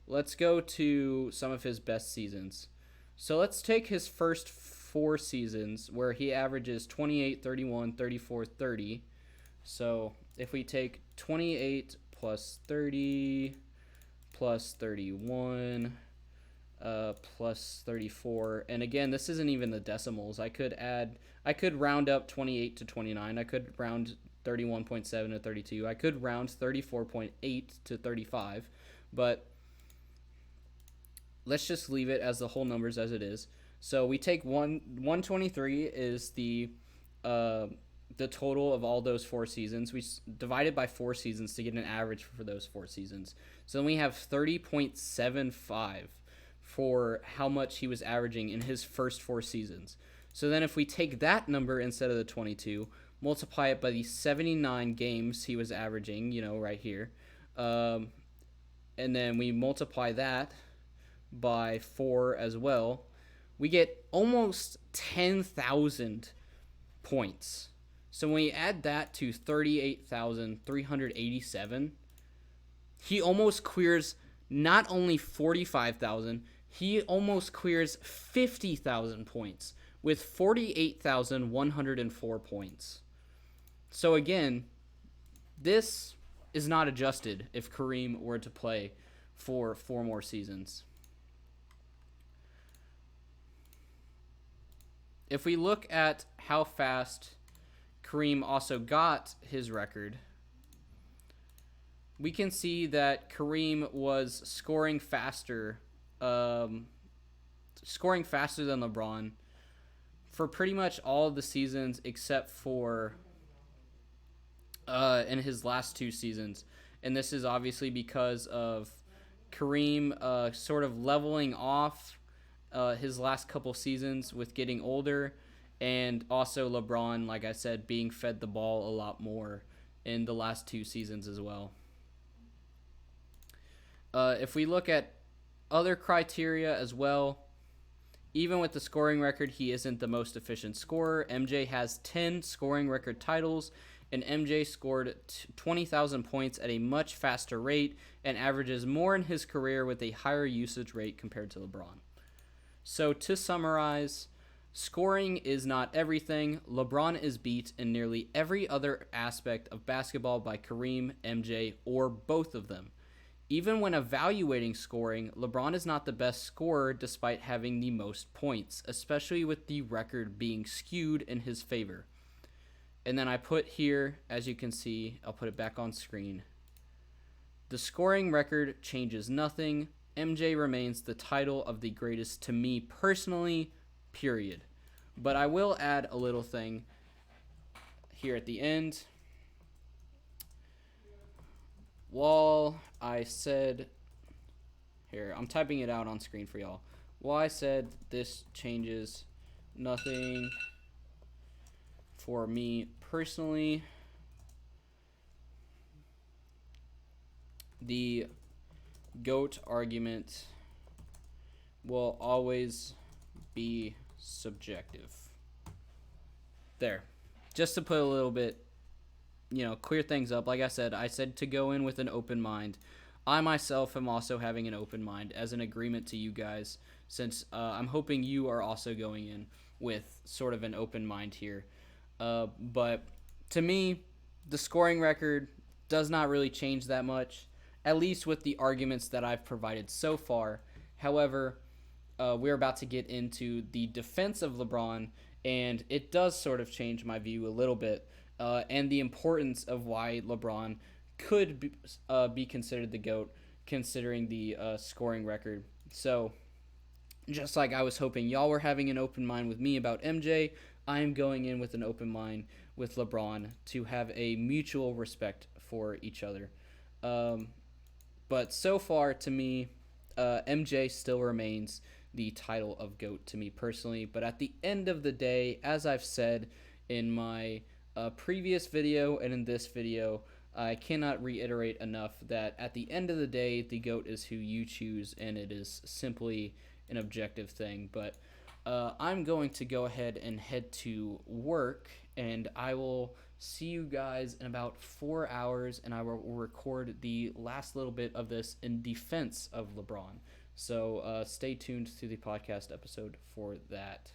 let's go to some of his best seasons. So let's take his first 4 seasons where he averages 28, 31, 34, 30. So if we take 28 plus 30 plus 31 plus 34, and again, this isn't even the decimals. I could round up 28 to 29. I could round 31.7 to 32. I could round 34.8 to 35, but let's just leave it as the whole numbers as it is. So we take 123 is the total of all those 4 seasons. We divide it by 4 seasons to get an average for those 4 seasons. So then we have 30.75 for how much he was averaging in his first 4 seasons. So then if we take that number instead of the 22, multiply it by the 79 games he was averaging, right here, and then we multiply that by 4 as well, we get almost 10,000 points. So when we add that to 38,387, he almost clears not only 45,000, he almost clears 50,000 points with 48,104 points. So again, this is not adjusted if Kareem were to play for 4 more seasons. If we look at how fast Kareem also got his record, we can see that Kareem was scoring faster than LeBron for pretty much all of the seasons except for in his last 2 seasons. And this is obviously because of Kareem sort of leveling off his last couple seasons with getting older, and also LeBron, like I said, being fed the ball a lot more in the last 2 seasons as well. If we look at other criteria as well, Even with the scoring record, he isn't the most efficient scorer. MJ has 10 scoring record titles, and MJ scored 20,000 points at a much faster rate and averages more in his career with a higher usage rate compared to LeBron. So to summarize, scoring is not everything. LeBron is beat in nearly every other aspect of basketball by Kareem, MJ, or both of them. Even when evaluating scoring, LeBron is not the best scorer despite having the most points, especially with the record being skewed in his favor. And then I put here, as you can see, I'll put it back on screen. The scoring record changes nothing. MJ remains the title of the greatest to me personally, period. But I will add a little thing here at the end. While I said, here, I'm typing it out on screen for y'all. While I said this changes nothing for me personally, the GOAT argument will always be subjective. There. Just to put a little bit, clear things up. Like I said to go in with an open mind. I myself am also having an open mind as an agreement to you guys, since I'm hoping you are also going in with sort of an open mind here. But to me, the scoring record does not really change that much, at least with the arguments that I've provided so far. However, we're about to get into the defense of LeBron, and it does sort of change my view a little bit, and the importance of why LeBron could be considered the GOAT, considering the scoring record. So, just like I was hoping y'all were having an open mind with me about MJ, I am going in with an open mind with LeBron to have a mutual respect for each other. But so far, to me, MJ still remains the title of GOAT to me personally. But at the end of the day, as I've said in my previous video and in this video, I cannot reiterate enough that at the end of the day, the GOAT is who you choose, and it is simply an objective thing. But I'm going to go ahead and head to work, and I will see you guys in about 4 hours, and I will record the last little bit of this in defense of LeBron. So stay tuned to the podcast episode for that.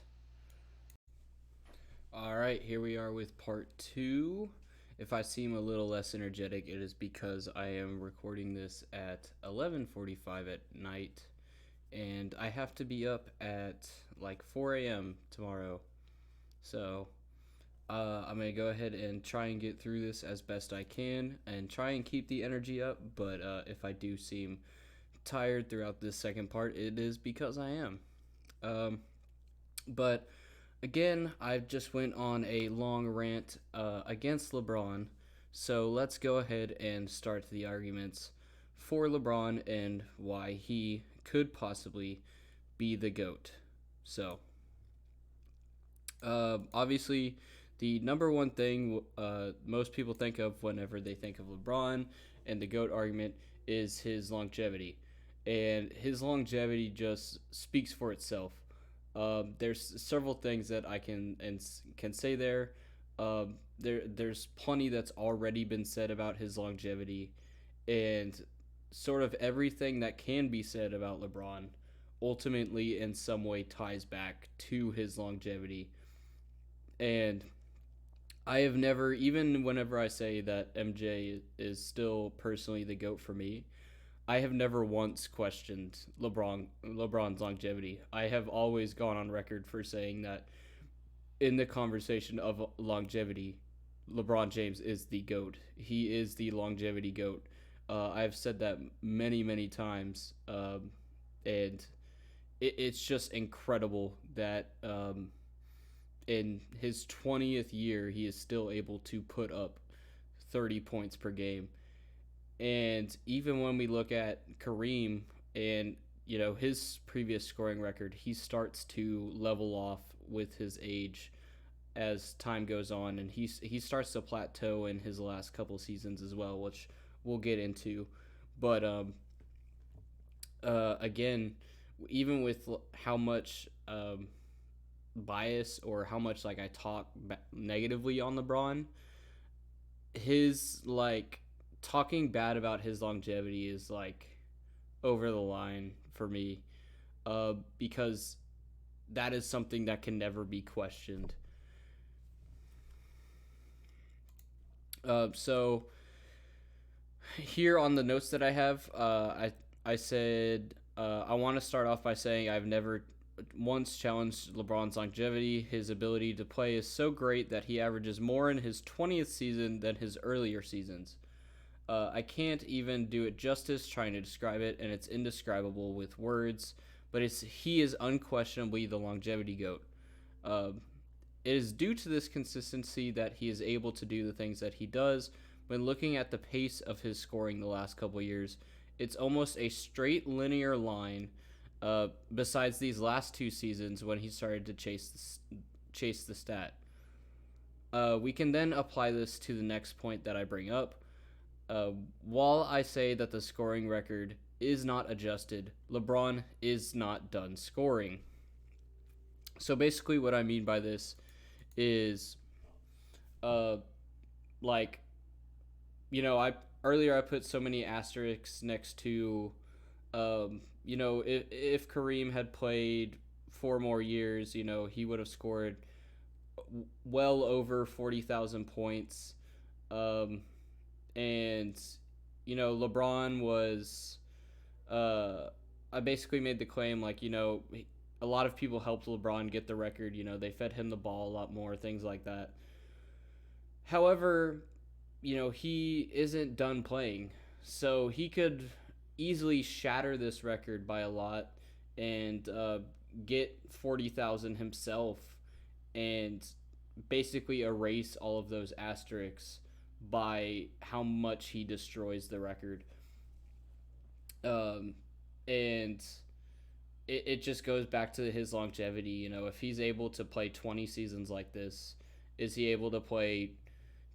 All right, here we are with part 2. If I seem a little less energetic, it is because I am recording this at 11:45 at night, and I have to be up at like 4 a.m. tomorrow. So I'm going to go ahead and try and get through this as best I can and try and keep the energy up, but if I do seem tired throughout this second part, it is because I am. But again, I just went on a long rant against LeBron, so let's go ahead and start the arguments for LeBron and why he could possibly be the GOAT. So, obviously, the number one thing most people think of whenever they think of LeBron and the GOAT argument is his longevity. And his longevity just speaks for itself. There's several things that I can say there. There's plenty that's already been said about his longevity, and sort of everything that can be said about LeBron ultimately in some way ties back to his longevity. And I have never, even whenever I say that MJ is still personally the GOAT for me, I have never once questioned LeBron's longevity. I have always gone on record for saying that in the conversation of longevity, LeBron James is the GOAT. He is the longevity GOAT. I've said that many, many times, and it's just incredible that in his 20th year, he is still able to put up 30 points per game. And even when we look at Kareem and, his previous scoring record, he starts to level off with his age as time goes on, and he starts to plateau in his last couple seasons as well, which we'll get into. But again, even with how much bias or how much like I talk negatively on LeBron, his like talking bad about his longevity is like over the line for me, because that is something that can never be questioned. So here on the notes that I have, I said I want to start off by saying I've never once challenged LeBron's longevity. His ability to play is so great that he averages more in his 20th season than his earlier seasons. I can't even do it justice trying to describe it, and it's indescribable with words. But he is unquestionably the longevity GOAT. Uh, it is due to this consistency that he is able to do the things that he does. When looking at the pace of his scoring the last couple years, it's almost a straight linear line. Besides these last 2 seasons when he started to chase the stat, we can then apply this to the next point that I bring up. While I say that the scoring record is not adjusted, LeBron is not done scoring. So basically, what I mean by this is, like, I earlier I put so many asterisks next to, if Kareem had played 4 more years, he would have scored well over 40,000 points. And LeBron was, I basically made the claim, like, a lot of people helped LeBron get the record. They fed him the ball a lot more, things like that. However, he isn't done playing, so he could easily shatter this record by a lot and get 40,000 himself and basically erase all of those asterisks by how much he destroys the record. And it just goes back to his longevity. If he's able to play 20 seasons like this, is he able to play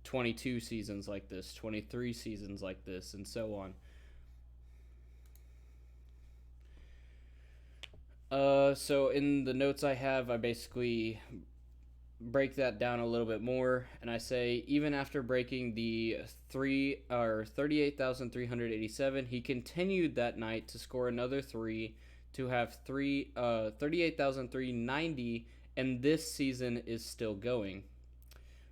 22 seasons like this, 23 seasons like this, and so on? So in the notes I have, I basically break that down a little bit more, and I say even after breaking the 38,387, he continued that night to score another 3 to have 38,390, and this season is still going.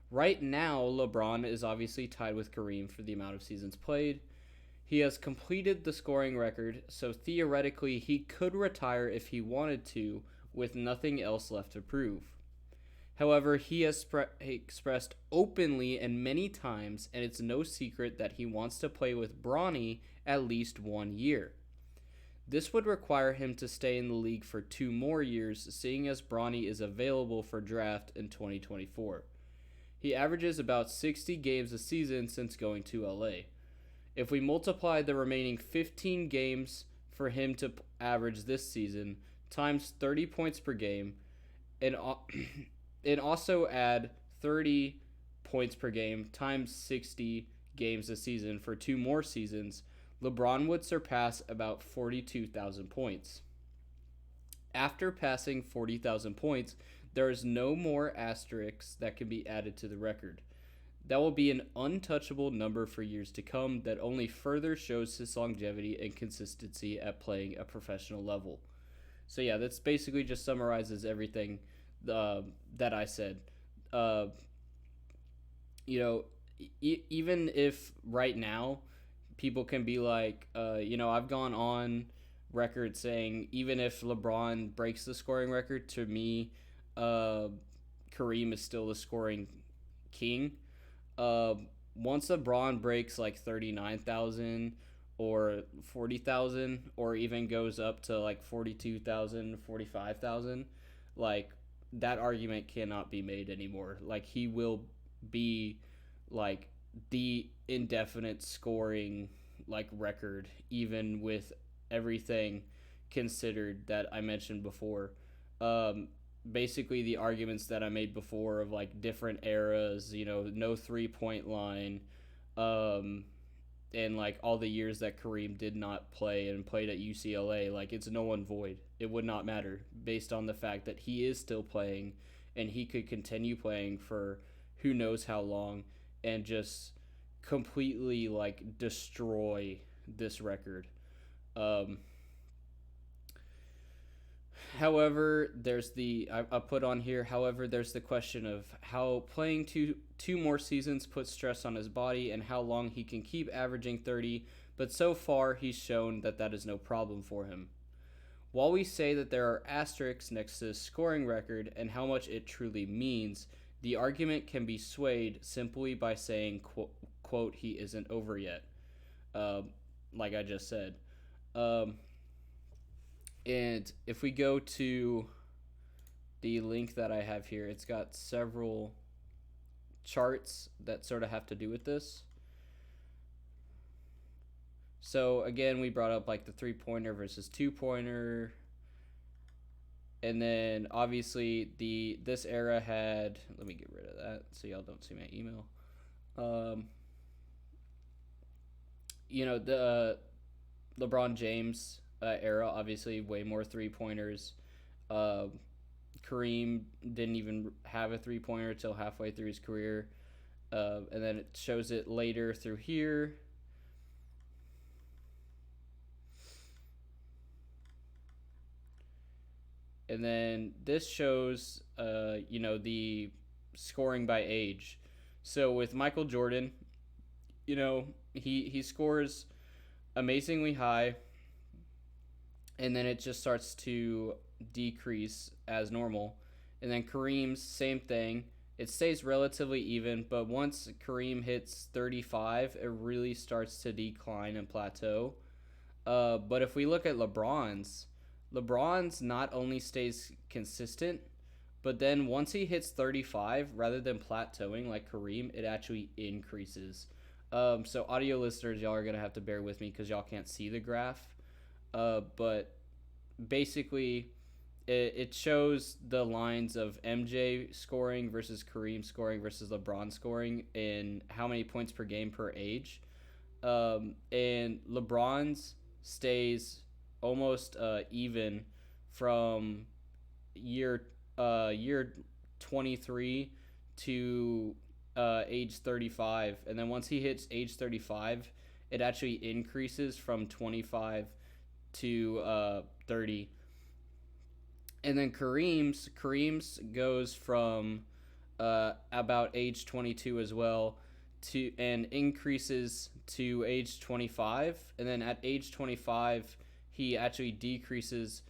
Right now, LeBron is obviously tied with Kareem for the amount of seasons played. He has completed the scoring record, so theoretically he could retire if he wanted to, with nothing else left to prove. However, he has expressed openly and many times, and it's no secret, that he wants to play with Bronny at least 1 year. This would require him to stay in the league for 2 more years, seeing as Bronny is available for draft in 2024. He averages about 60 games a season since going to LA. If we multiply the remaining 15 games for him to average this season times 30 points per game, and also add 30 points per game times 60 games a season for 2 more seasons, LeBron would surpass about 42,000 points. After passing 40,000 points, there is no more asterisks that can be added to the record. That will be an untouchable number for years to come that only further shows his longevity and consistency at playing a professional level. So yeah, that's basically just summarizes everything that I said. Even if right now people can be like, I've gone on record saying even if LeBron breaks the scoring record, to me, Kareem is still the scoring king. Once LeBron breaks like 39,000 or 40,000, or even goes up to like 42,000, 45,000, like, that argument cannot be made anymore. Like, he will be like the indefinite scoring like record, even with everything considered that I mentioned before. Basically the arguments that I made before of like different eras, no 3-point line, and like all the years that Kareem did not play and played at UCLA, like, it's null and void. it would not matter based on the fact that he is still playing and he could continue playing for who knows how long and just completely like destroy this record. Um, However, I put on here. However, there's the question of how playing two more seasons puts stress on his body and how long he can keep averaging 30. But so far, he's shown that that is no problem for him. While we say that there are asterisks next to his scoring record and how much it truly means, the argument can be swayed simply by saying, quote, he isn't over yet, uh, like I just said. Um, and if we go to the link that I have here, it's got several charts that sort of have to do with this. So again, we brought up like the 3-pointer versus 2-pointer. And then obviously this era had, let me get rid of that so y'all don't see my email. The LeBron James era, obviously way more 3-pointers. Kareem didn't even have a 3-pointer till halfway through his career. And then it shows it later through here. And then this shows, the scoring by age. So with Michael Jordan, he scores amazingly high, and then it just starts to decrease as normal. And then Kareem's same thing. It stays relatively even, but once Kareem hits 35, it really starts to decline and plateau. But if we look at LeBron's not only stays consistent, but then once he hits 35, rather than plateauing like Kareem, it actually increases. So audio listeners, y'all are going to have to bear with me because y'all can't see the graph. But basically, it shows the lines of MJ scoring versus Kareem scoring versus LeBron scoring and how many points per game per age. And LeBron's stays almost even from year 23 to age 35, and then once he hits age 35, it actually increases from 25 to 30. And then Kareem's goes from about age 22 as well to and increases to age 25, and then at age 25 he actually decreases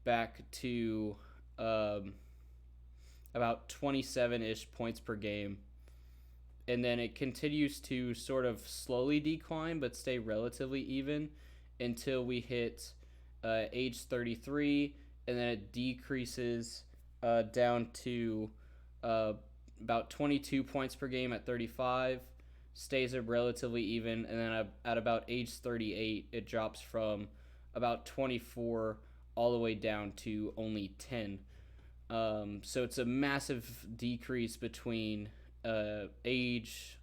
back to about 27-ish points per game. And then it continues to sort of slowly decline but stay relatively even until we hit age 33, and then it decreases down to about 22 points per game at 35, stays relatively even, and then at about age 38, it drops from about 24 all the way down to only 10. So it's a massive decrease between age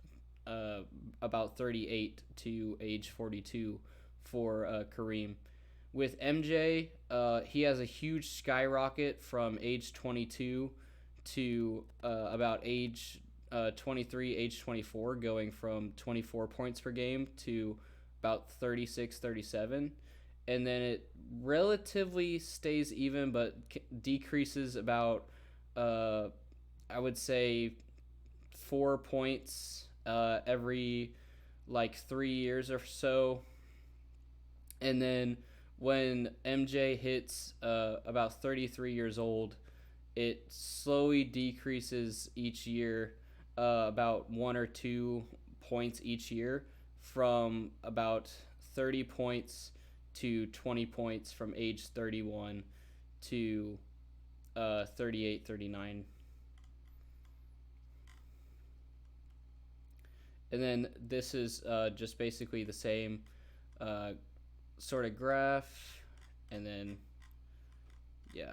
about 38 to age 42 for Kareem. With MJ, he has a huge skyrocket from age 22 to about age 23, age 24, going from 24 points per game to about 36, 37. And then it relatively stays even, but decreases about, I would say, 4 points every like 3 years or so. And then when MJ hits about 33 years old, it slowly decreases each year, about 1 or 2 points each year, from about 30 points to 20 points from age 31 to 38, 39. And then this is just basically the same sort of graph, and then yeah.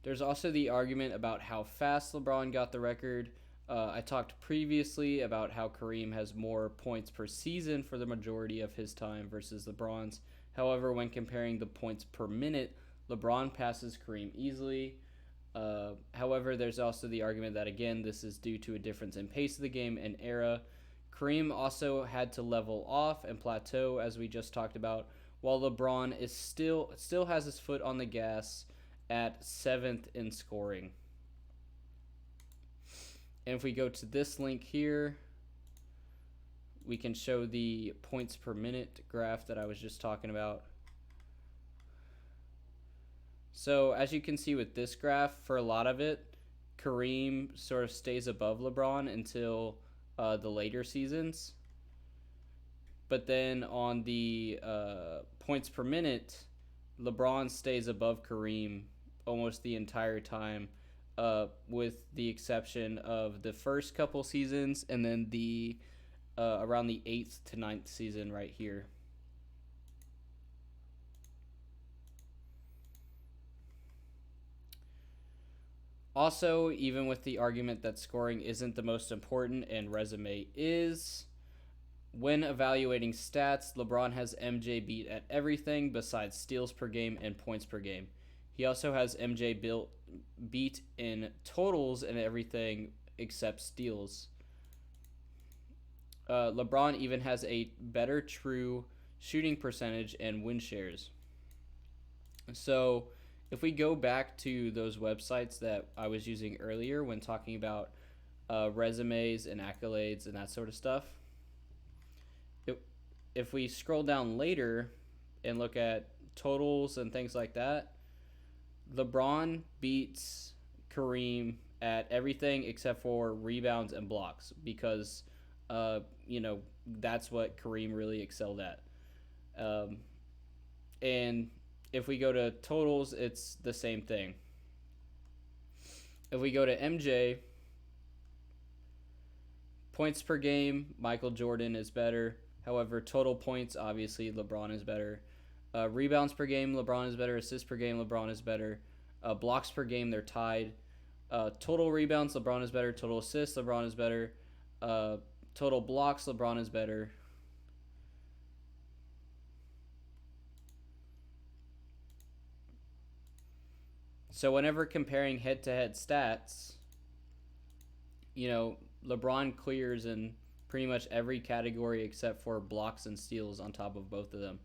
There's also the argument about how fast LeBron got the record. I talked previously about how Kareem has more points per season for the majority of his time versus LeBron's. However, when comparing the points per minute, LeBron passes Kareem easily. However, there's also the argument that, again, this is due to a difference in pace of the game and era. Kareem also had to level off and plateau, as we just talked about, while LeBron is still has his foot on the gas at 7th in scoring. And if we go to this link here, we can show the points per minute graph that I was just talking about. So as you can see with this graph, for a lot of it, Kareem sort of stays above LeBron until the later seasons. But then on the points per minute, LeBron stays above Kareem almost the entire time, with the exception of the first couple seasons and then the around the 8th to 9th season right here. Also, even with the argument that scoring isn't the most important and resume is, when evaluating stats, LeBron has MJ beat at everything besides steals per game and points per game. He also has MJ beat in totals and everything except steals. LeBron even has a better true shooting percentage and win shares. So if we go back to those websites that I was using earlier when talking about resumes and accolades and that sort of stuff, if we scroll down later and look at totals and things like that, LeBron beats Kareem at everything except for rebounds and blocks because, that's what Kareem really excelled at. And if we go to totals, it's the same thing. If we go to MJ, points per game, Michael Jordan is better. However, total points, obviously, LeBron is better. Rebounds per game, LeBron is better. Assists per game, LeBron is better. Blocks per game, they're tied. Total rebounds, LeBron is better. Total assists, LeBron is better. Total blocks, LeBron is better. So whenever comparing head-to-head stats, LeBron clears in pretty much every category except for blocks and steals on top of both of them.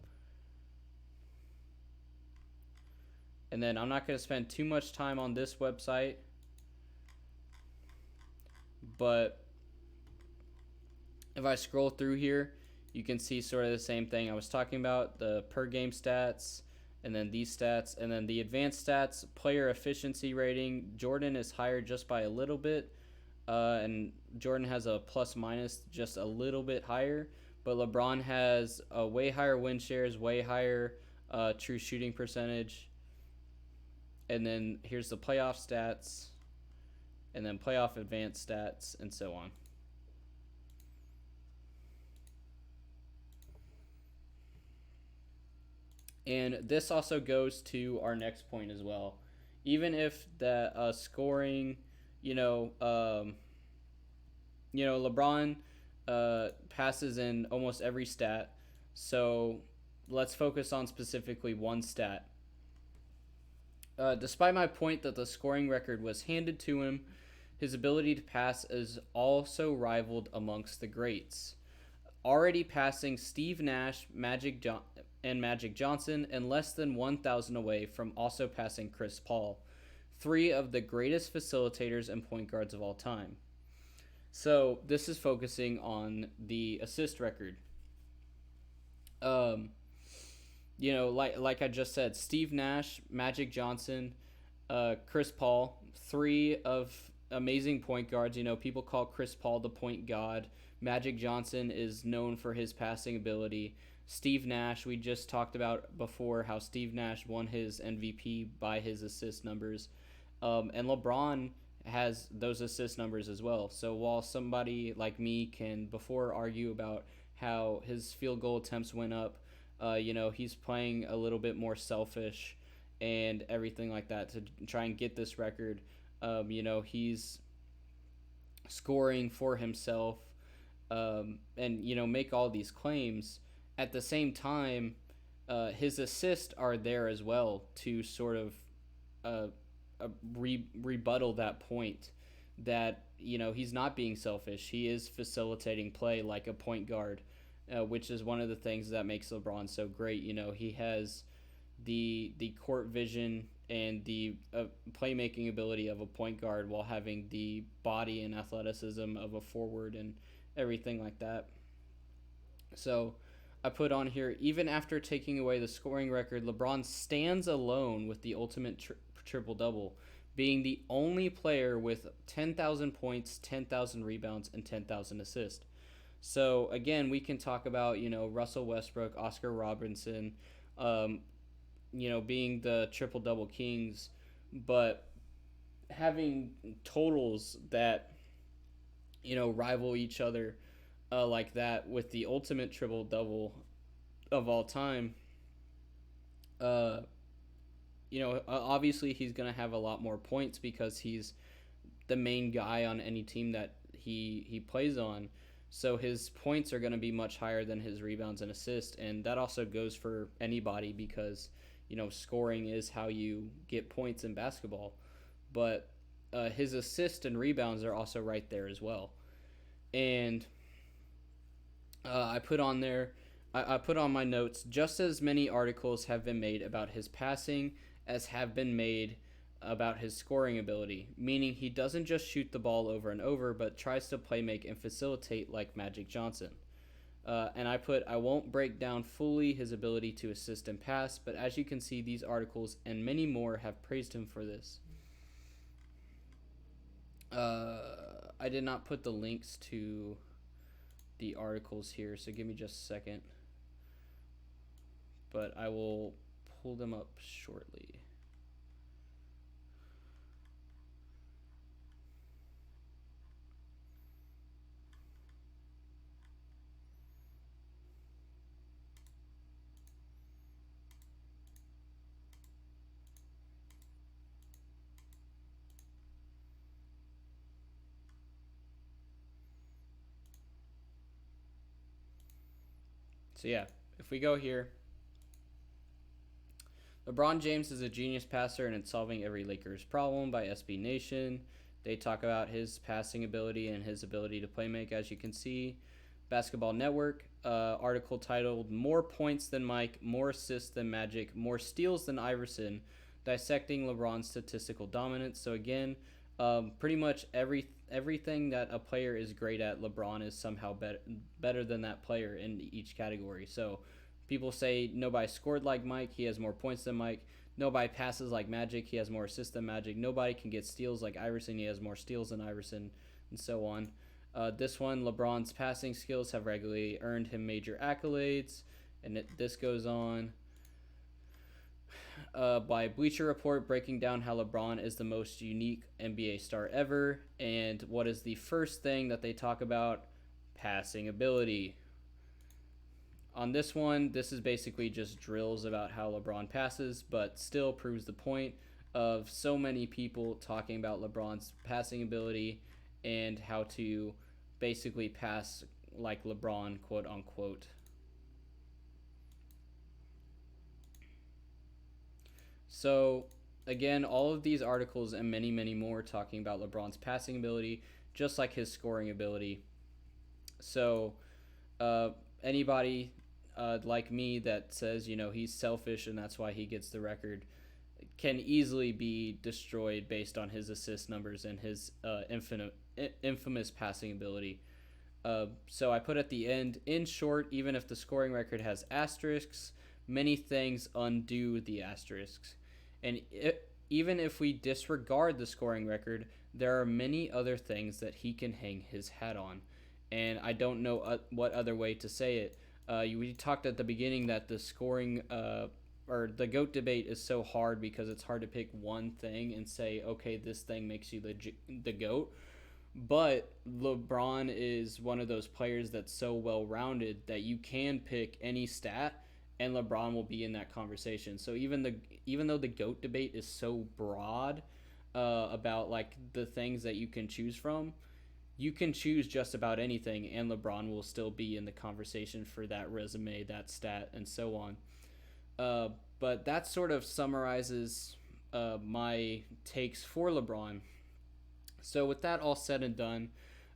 And then I'm not going to spend too much time on this website, but if I scroll through here, you can see sort of the same thing I was talking about, the per game stats, and then these stats, and then the advanced stats, player efficiency rating. Jordan is higher just by a little bit, and Jordan has a plus minus just a little bit higher, but LeBron has a way higher win shares, way higher true shooting percentage. And then here's the playoff stats, and then playoff advanced stats, and so on. And this also goes to our next point as well. Even if the scoring, LeBron passes in almost every stat. So let's focus on specifically one stat. Despite my point that the scoring record was handed to him, his ability to pass is also rivaled amongst the greats, already passing Steve Nash, Magic Johnson, and less than 1,000 away from also passing Chris Paul, three of the greatest facilitators and point guards of all time. So this is focusing on the assist record. Like I just said, Steve Nash, Magic Johnson, Chris Paul, three of amazing point guards. People call Chris Paul the point god. Magic Johnson is known for his passing ability. Steve Nash, we just talked about before how Steve Nash won his MVP by his assist numbers. And LeBron has those assist numbers as well. So while somebody like me can before argue about how his field goal attempts went up, he's playing a little bit more selfish and everything like that to try and get this record. He's scoring for himself, and make all these claims. At the same time, his assists are there as well to sort of uh, rebuttal that point that he's not being selfish. He is facilitating play like a point guard, which is one of the things that makes LeBron so great. He has the court vision and the playmaking ability of a point guard while having the body and athleticism of a forward and everything like that. So I put on here, even after taking away the scoring record, LeBron stands alone with the ultimate triple double, being the only player with 10,000 points, 10,000 rebounds, and 10,000 assists. So again, we can talk about Russell Westbrook, Oscar Robertson, um, being the triple double kings, but having totals that rival each other like that with the ultimate triple double of all time. Uh, Obviously he's gonna have a lot more points because he's the main guy on any team that he plays on. So his points are going to be much higher than his rebounds and assists, and that also goes for anybody because scoring is how you get points in basketball. But his assists and rebounds are also right there as well. And I put on there, I put on my notes, just as many articles have been made about his passing as have been made about his scoring ability, meaning he doesn't just shoot the ball over and over, but tries to play make and facilitate like Magic Johnson. And I won't break down fully his ability to assist and pass, but as you can see, these articles and many more have praised him for this. I did not put the links to the articles here, so give me just a second. But I will pull them up shortly. So yeah, if we go here, LeBron James is a genius passer and it's solving every Lakers problem by SB Nation. They talk about his passing ability and his ability to play make, as you can see. Basketball Network article titled "More Points Than Mike, More Assists Than Magic, More Steals Than Iverson," dissecting LeBron's statistical dominance. So again, pretty much everything that a player is great at, LeBron is somehow better than that player in each category. So people say nobody scored like Mike, he has more points than Mike. Nobody passes like Magic, he has more assists than Magic. Nobody can get steals like Iverson, he has more steals than Iverson, and so on. This one, LeBron's passing skills have regularly earned him major accolades, and this goes on. By Bleacher Report, breaking down how LeBron is the most unique NBA star ever, and what is the first thing that they talk about? Passing ability. On this one, this is basically just drills about how LeBron passes, but still proves the point of so many people talking about LeBron's passing ability and how to basically pass like LeBron, quote unquote. So, again, all of these articles and many, many more talking about LeBron's passing ability, just like his scoring ability. So, uh, anybody like me that says, he's selfish and that's why he gets the record can easily be destroyed based on his assist numbers and his infamous passing ability. So I put at the end, in short, even if the scoring record has asterisks, many things undo the asterisks. And even if we disregard the scoring record, there are many other things that he can hang his hat on. And I don't know what other way to say it. We talked at the beginning that the scoring or the GOAT debate is so hard because it's hard to pick one thing and say, okay, this thing makes you the GOAT. But LeBron is one of those players that's so well rounded that you can pick any stat and LeBron will be in that conversation. So even though the GOAT debate is so broad about like the things that you can choose from, you can choose just about anything, and LeBron will still be in the conversation for that resume, that stat, and so on. Uh, but that sort of summarizes my takes for LeBron. So with that all said and done,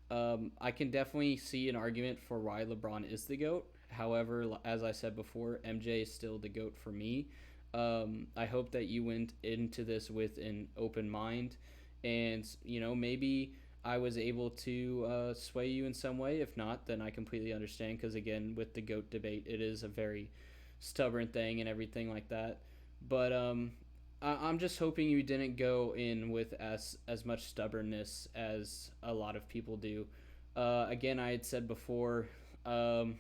I can definitely see an argument for why LeBron is the GOAT. However, as I said before, MJ is still the GOAT for me. I hope that you went into this with an open mind, and maybe I was able to sway you in some way. If not, then I completely understand. Because again, with the GOAT debate, it is a very stubborn thing and everything like that. But I'm just hoping you didn't go in with as much stubbornness as a lot of people do. Again, I had said before, every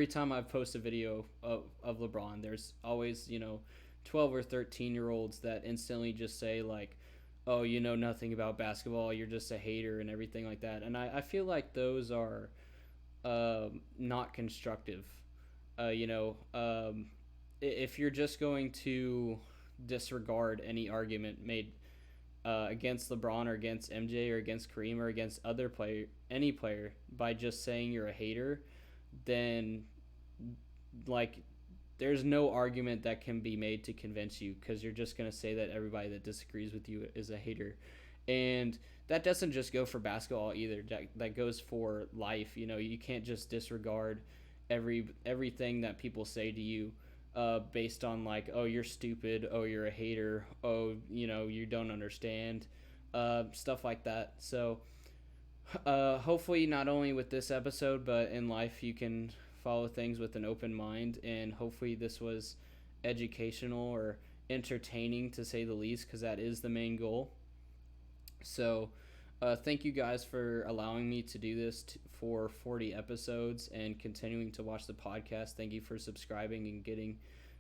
time I post a video of LeBron, there's always 12 or 13-year-olds that instantly just say like, "Oh, you know nothing about basketball. You're just a hater," and everything like that. And I feel like those are not constructive. If you're just going to disregard any argument made against LeBron or against MJ or against Kareem or against any player by just saying you're a hater, then like there's no argument that can be made to convince you because you're just going to say that everybody that disagrees with you is a hater. And that doesn't just go for basketball either. That goes for life. You can't just disregard everything that people say to you based on like, oh, you're stupid, oh, you're a hater, oh, you don't understand, stuff like that. So hopefully not only with this episode but in life you can follow things with an open mind, and hopefully this was educational or entertaining to say the least, because that is the main goal. So thank you guys for allowing me to do this for 40 episodes and continuing to watch the podcast. Thank you for subscribing and getting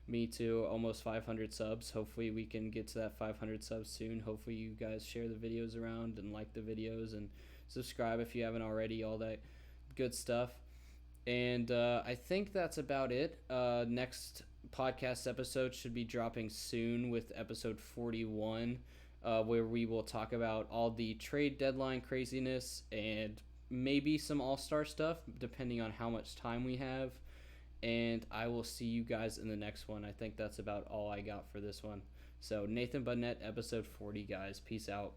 me to almost 500 subs. Hopefully we can get to that 500 subs soon. Hopefully you guys share the videos around and like the videos and subscribe if you haven't already, all that good stuff. And I think that's about it. Next podcast episode should be dropping soon with episode 41, where we will talk about all the trade deadline craziness and maybe some all-star stuff, depending on how much time we have. And I will see you guys in the next one. I think that's about all I got for this one. So Nathan Bunnett, episode 40, guys. Peace out.